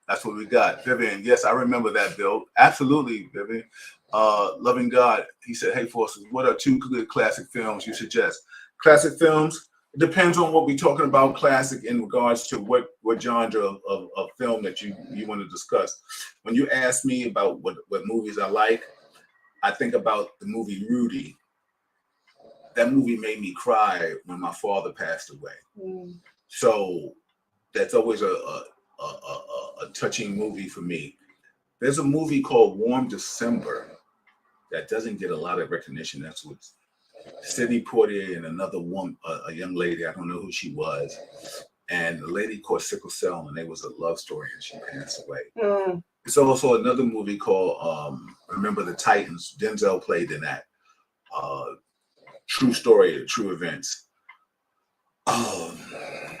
That's what we got. Vivian, yes, I remember that, Bill. Absolutely, Vivian. Loving God, he said, hey, Forces, what are 2 good classic films you suggest? Classic films, it depends on what we're talking about classic in regards to what genre of film that you want to discuss. When you ask me about what movies I like, I think about the movie Rudy. That movie made me cry when my father passed away. So that's always a touching movie for me. There's a movie called Warm December that doesn't get a lot of recognition. That's with Sidney Poitier and another woman, a young lady. I don't know who she was. And the lady caught sickle cell, and it was a love story, and she passed away. It's also another movie called Remember the Titans. Denzel played in that. True story, true events. I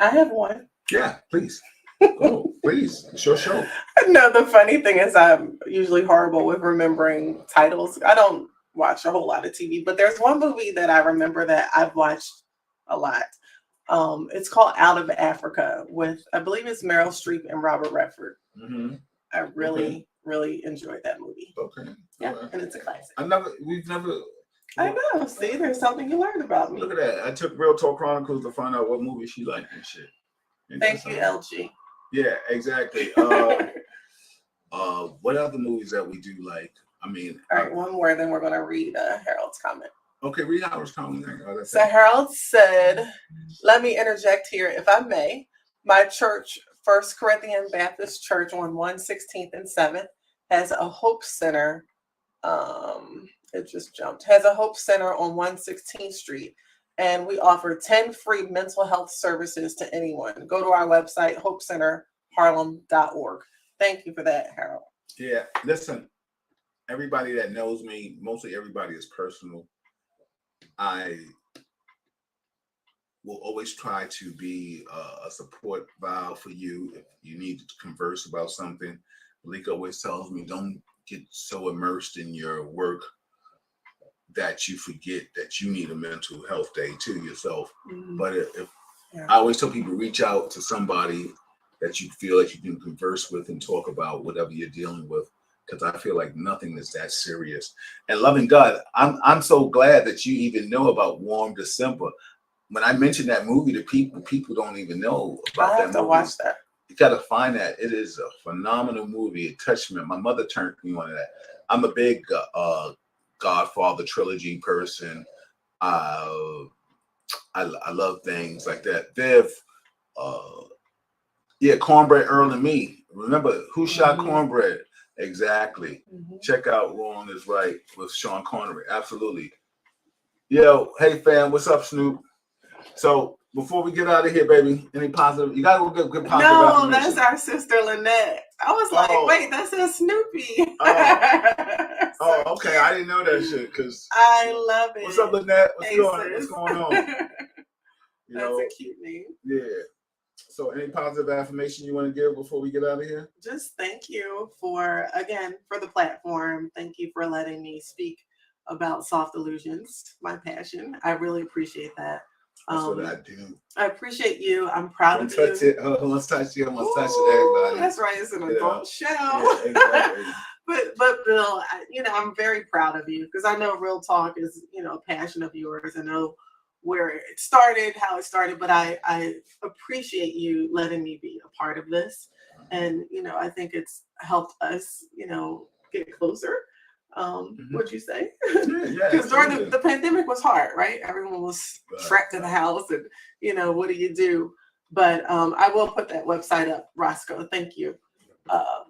have one. Yeah, please. Go, please. It's your show. No, the funny thing is I'm usually horrible with remembering titles. I don't watch a whole lot of TV, but there's one movie that I remember that I've watched a lot. It's called Out of Africa with, I believe it's Meryl Streep and Robert Redford. Mm-hmm. I really enjoyed that movie. Okay. Yeah, and it's a classic. We've never. I know. See, there's something you learned about me. Look at that. I took Real Talk Chronicles to find out what movie she liked and shit. And thank you, LG. Yeah, exactly. What other movies that we do like? I mean, all right, one more, then we're going to read Harold's comment. Okay, read Harold's comment. So Harold said, let me interject here, if I may. My church, First Corinthian Baptist Church on 116th and 7th, has a Hope Center. It just jumped. Has a Hope Center on 116th Street. And we offer 10 free mental health services to anyone. Go to our website, hopecenterharlem.org. Thank you for that, Harold. Yeah, listen, everybody that knows me, mostly everybody is personal. I will always try to be a support valve for you if you need to converse about something. Malika always tells me, don't get so immersed in your work that you forget that you need a mental health day to yourself. Mm-hmm. But I always tell people, reach out to somebody that you feel like you can converse with and talk about whatever you're dealing with, because I feel like nothing is that serious. And loving God, I'm so glad that you even know about Warm December. When I mentioned that movie to people don't even know about that movie. I have to watch that. You got to find that. It is a phenomenal movie. It touched me. My mother turned me on to that. I'm a big Godfather trilogy person. I love things like that. Viv, Cornbread Earl and Me. Remember Who Shot Cornbread? Exactly. Mm-hmm. Check out Wrong is Right with Sean Connery. Absolutely. Yo, hey fam, what's up, Snoop? So before we get out of here, baby, any positive? You gotta go get good positive. No, that's our sister Lynette. I was like, wait, that says Snoopy. Oh, okay. I didn't know that shit because I love it. What's up, Lynette? What's going on? That's a cute name. Yeah. So any positive affirmation you want to give before we get out of here? Just thank you for the platform. Thank you for letting me speak about soft illusions, my passion. I really appreciate that. That's what I do. I appreciate you. I'm proud of you. Don't touch it. Let's touch it. Let's touch it, everybody. That's right. It's an adult show. Yeah, exactly. But Bill, I'm very proud of you because I know Real Talk is, a passion of yours. I know where it started, how it started, but I appreciate you letting me be a part of this. And, I think it's helped us, get closer. What'd you say? Because during the pandemic was hard, right? Everyone was trapped in the house and, what do you do? But I will put that website up, Roscoe. Thank you.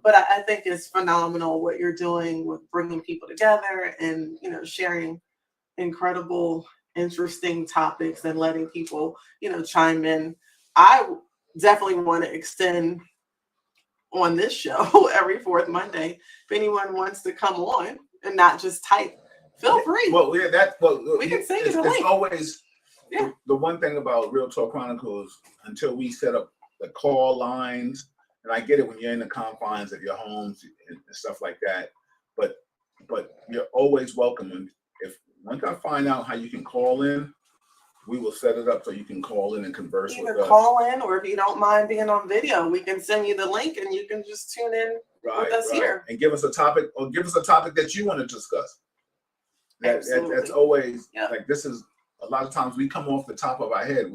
But I think it's phenomenal what you're doing with bringing people together and, sharing incredible, interesting topics and letting people, chime in. I definitely want to extend on this show every fourth Monday. If anyone wants to come on and not just type, feel free. Well, yeah, we can send you the link. It's always the one thing about Real Talk Chronicles, until we set up the call lines, and I get it when you're in the confines of your homes and stuff like that, but you're always welcome. And if once I find out how you can call in, we will set it up so you can call in and converse with us. Either call in, or if you don't mind being on video, we can send you the link and you can just tune in with us here. And give us a topic, or give us a topic that you want to discuss. That's always like, this is a lot of times we come off the top of our head.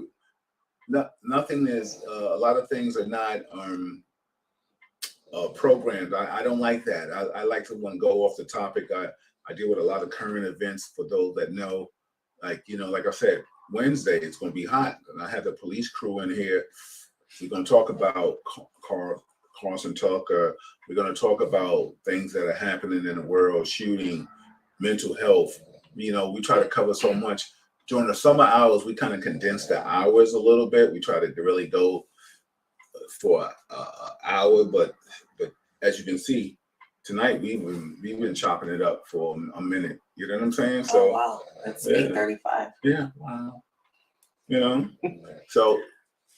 Nothing is, a lot of things are not programmed. I don't like that. I like to want to go off the topic. I deal with a lot of current events for those that know, like I said, Wednesday it's going to be hot, and I have the police crew in here. We're going to talk about Carson Tucker. We're going to talk about things that are happening in the world, shooting, mental health. We try to cover so much. During the summer hours, we kind of condense the hours a little bit. We try to really go for an hour, but as you can see, tonight we've been chopping it up for a minute. You know what I'm saying? So wow, that's 8:35. Yeah, wow. So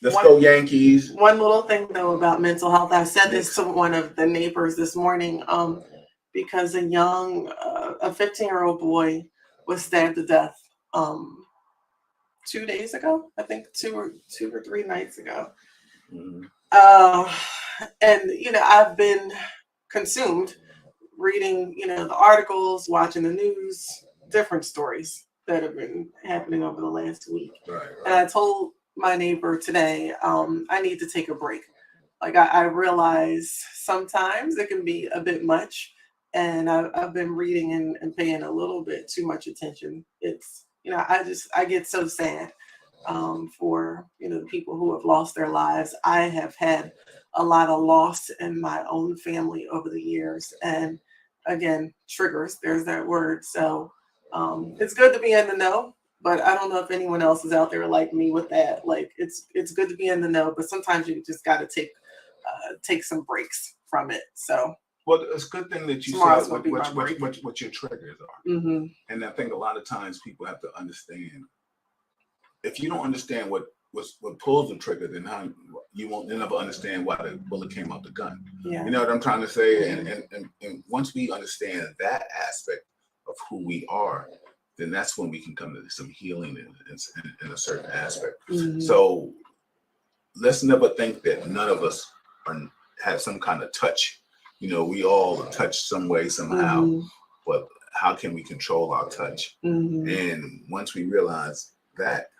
let's go Yankees. One little thing though about mental health, I said this to one of the neighbors this morning, because a 15-year-old boy was stabbed to death 2 days ago. I think two or 3 nights ago. Mm-hmm. And I've been consumed reading, the articles, watching the news, different stories that have been happening over the last week. Right. And I told my neighbor today, I need to take a break. Like I realize sometimes it can be a bit much, and I've been reading and paying a little bit too much attention. It's, I get so sad for, the people who have lost their lives. I have had a lot of loss in my own family over the years. And again, triggers, there's that word. So it's good to be in the know, but I don't know if anyone else is out there like me with that. Like it's good to be in the know, but sometimes you just got to take some breaks from it. So. Well, it's a good thing that you said what your triggers are. Mm-hmm. And I think a lot of times people have to understand, if you don't understand what pulls the trigger, then how you'll never understand why the bullet came out the gun. Yeah. You know what I'm trying to say? And once we understand that aspect of who we are, then that's when we can come to some healing in a certain aspect. Mm-hmm. So let's never think that none of us have some kind of touch. We all touch some way, somehow, mm-hmm. But how can we control our touch? Mm-hmm. And once we realize that,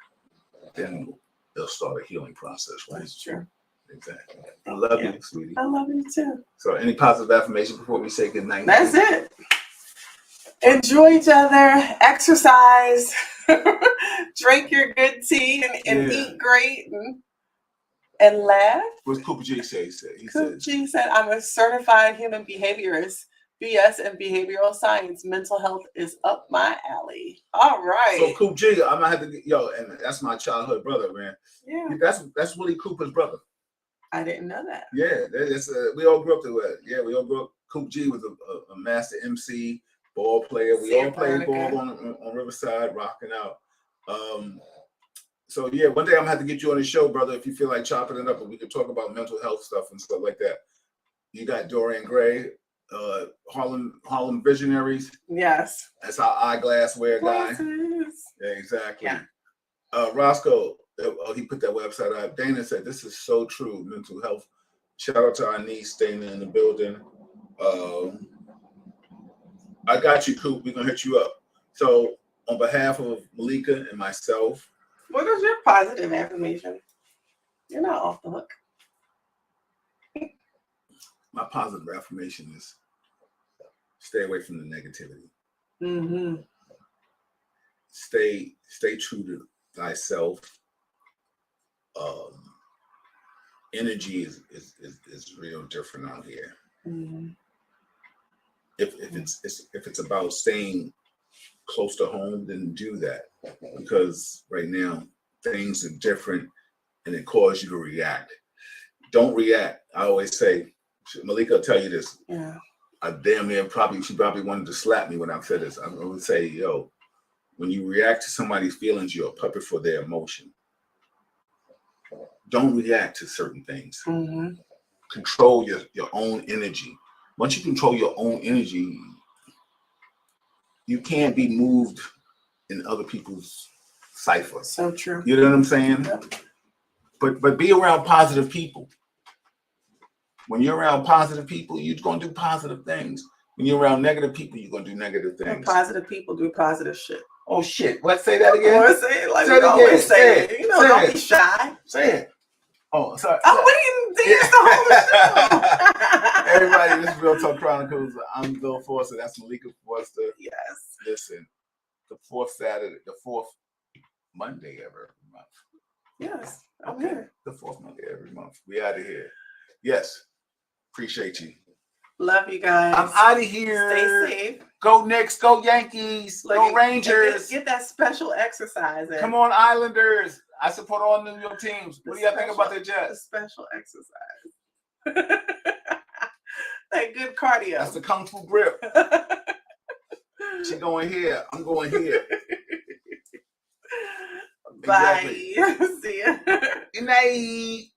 then they'll start a healing process, right? That's true. Exactly. I love you, sweetie. I love you too. So any positive affirmation before we say goodnight? That's it. Enjoy each other, exercise, drink your good tea, and eat great, and laugh. What's Cooper G say? Cooper G said, I'm a certified human behaviorist, BS and behavioral science. Mental health is up my alley. All right. So Cooper G, I'm gonna have to and that's my childhood brother, man. Yeah. That's Willie Cooper's brother. I didn't know that. Yeah, we all grew up to it. Yeah, we all grew up. Cooper G was a master MC, ball player. We all played ball on Riverside, rocking out. So yeah, one day I'm gonna have to get you on the show, brother, if you feel like chopping it up, and we can talk about mental health stuff and stuff like that. You got Dorian Gray Harlem Visionaries. Yes. That's our eyeglass wear guy. Glasses. Yeah, exactly. Yeah. Roscoe, he put that website up. Dana said, this is so true. Mental health. Shout out to our niece, Dana, in the building. I got you, Coop. We're going to hit you up. So, on behalf of Malika and myself. What is your positive affirmation? You're not off the hook. My positive affirmation is stay away from the negativity. Mm-hmm. Stay true to thyself. Energy is real different out here. Mm-hmm. If it's about staying close to home, then do that, because right now things are different and it causes you to react. Don't react. I always say, Malika will tell you this. Yeah. I damn near she probably wanted to slap me when I said this. I would say, yo, when you react to somebody's feelings, you're a puppet for their emotion. Don't react to certain things. Mm-hmm. Control your own energy. Once you control your own energy, you can't be moved in other people's cipher. So true. You know what I'm saying? Yep. But be around positive people. When you're around positive people, you're going to do positive things. When you're around negative people, you're going to do negative things. And positive people do positive shit. Oh, shit. Let's say that again. Or say it like say we it always again. say it. You know, Say don't it. be shy. Say it. Oh, sorry. Oh, we didn't dance the whole show. Everybody, this is Real Talk Chronicles. I'm Bill Forster. That's Malika Forster. Yes. Listen, the fourth Monday every month. Yes, I'm Okay. here. The fourth Monday every month. We out of here. Yes. Appreciate you. Love you guys. I'm out of here. Stay safe. Go Knicks. Go Yankees. Go Rangers. Get that special exercise in. Come on, Islanders. I support all New York teams. What do y'all think about the The Jets? special exercise. That good cardio. That's the Kung Fu grip. She going here. I'm going here. Bye. Exactly. See ya. Good night.